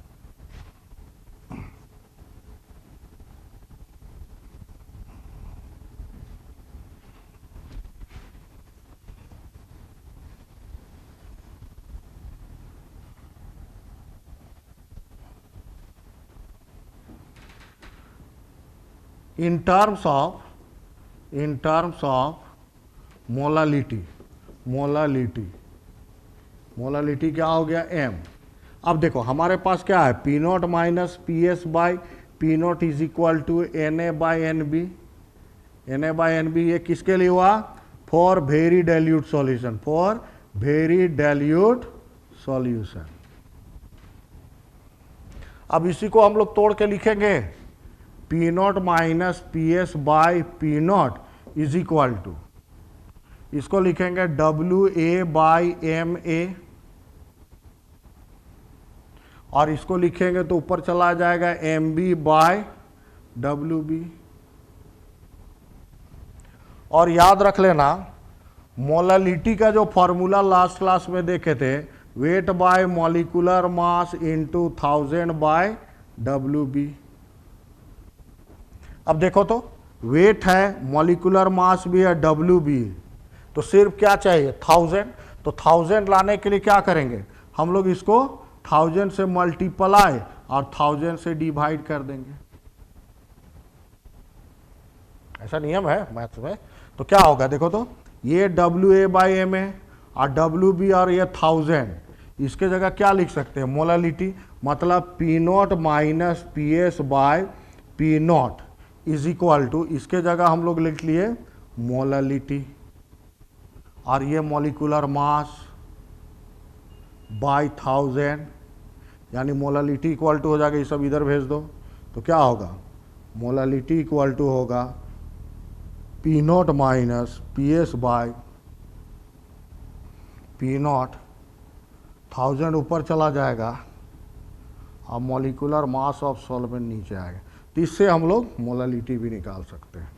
in terms of मोलालिटी क्या हो गया m। अब देखो हमारे पास क्या है, P naught minus P S by P naught is equal to Na/Nb। Na/Nb ये किसके लिए हुआ, फॉर वेरी डाइल्यूट सॉल्यूशन। अब इसी को हम लोग तोड़ के लिखेंगे, P naught minus P S by P naught is equal to, इसको लिखेंगे WA/MA, और इसको लिखेंगे तो ऊपर चला जाएगा MB/WB। और याद रख लेना मोलालिटी का जो फॉर्मूला लास्ट क्लास में देखे थे, weight by molecular mass into 1000/WB। अब देखो तो वेट है, मॉलिक्यूलर मास भी है, WB, तो सिर्फ क्या चाहिए 1000। तो 1000 लाने के लिए क्या करेंगे, हम लोग इसको 1000 से मल्टीप्लाई और 1000 से डिवाइड कर देंगे, ऐसा नियम है मैथ्स में। तो क्या होगा देखो तो, ये WA/MA और WB और ये 1000, इसके जगह क्या लिख सकते हैं, मोलालिटी, मतलब P naught minus P S by P naught is equal to, इसके जगह हम लोग लिख लिए मोलालिटी, और ये मॉलिक्यूलर मास बाय 1000, यानी मोलालिटी इक्वल टू हो जाएगा, ये सब इधर भेज दो, तो क्या होगा, मोलालिटी इक्वल टू होगा P naught minus P S by P not, 1000 ऊपर चला जाएगा और मॉलिक्यूलर मास ऑफ सॉल्वेंट नीचे आएगा। तो इससे हम लोग मोलालिटी भी निकाल सकते हैं।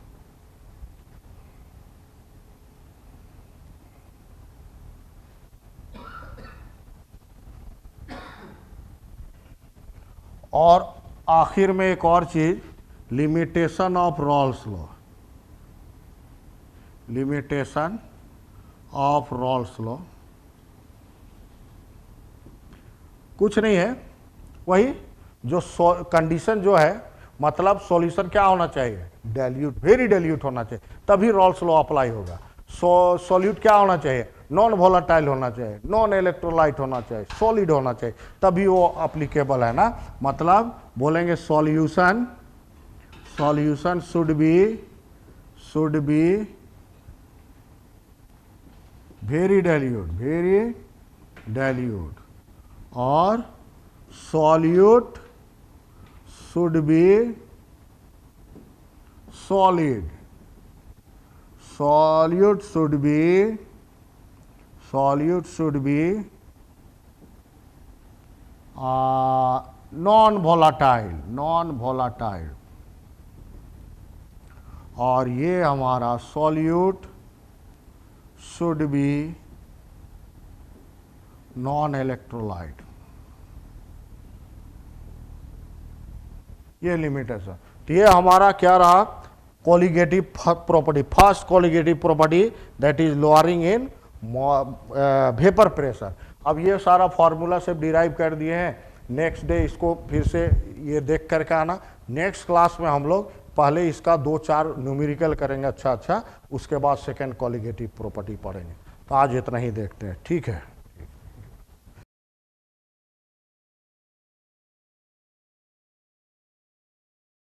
और आखिर में एक और चीज, limitation of Rawls law. Limitation of Rawls law कुछ नहीं है, वही जो कंडीशन जो है, मतलब सॉल्यूशन क्या होना चाहिए, डाइल्यूट, वेरी डाइल्यूट होना चाहिए, तभी रॉल्स लॉ अप्लाई होगा। सॉल्यूट क्या होना चाहिए, नॉन वोलेटाइल होना चाहिए, नॉन इलेक्ट्रोलाइट होना चाहिए, सॉलिड होना चाहिए, तभी वो अप्लीकेबल है ना। मतलब बोलेंगे solution should be very dilute, और solute should be solid, solute should be non volatile, और ये हमारा solute should be non electrolyte। ये लिमिटेशन, तो ये हमारा क्या रहा, colligative property, first colligative property that is lowering in vapour pressure. अब ये सारा फार्मूला से डिराइव कर दिए हैं, नेक्स्ट डे इसको फिर से ये देख करके आना। नेक्स्ट क्लास में हम लोग पहले इसका 2-4 न्यूमेरिकल करेंगे, अच्छा, उसके बाद सेकेंड कोलिगेटिव प्रॉपर्टी पढ़ेंगे। तो आज इतना ही देखते हैं, ठीक है।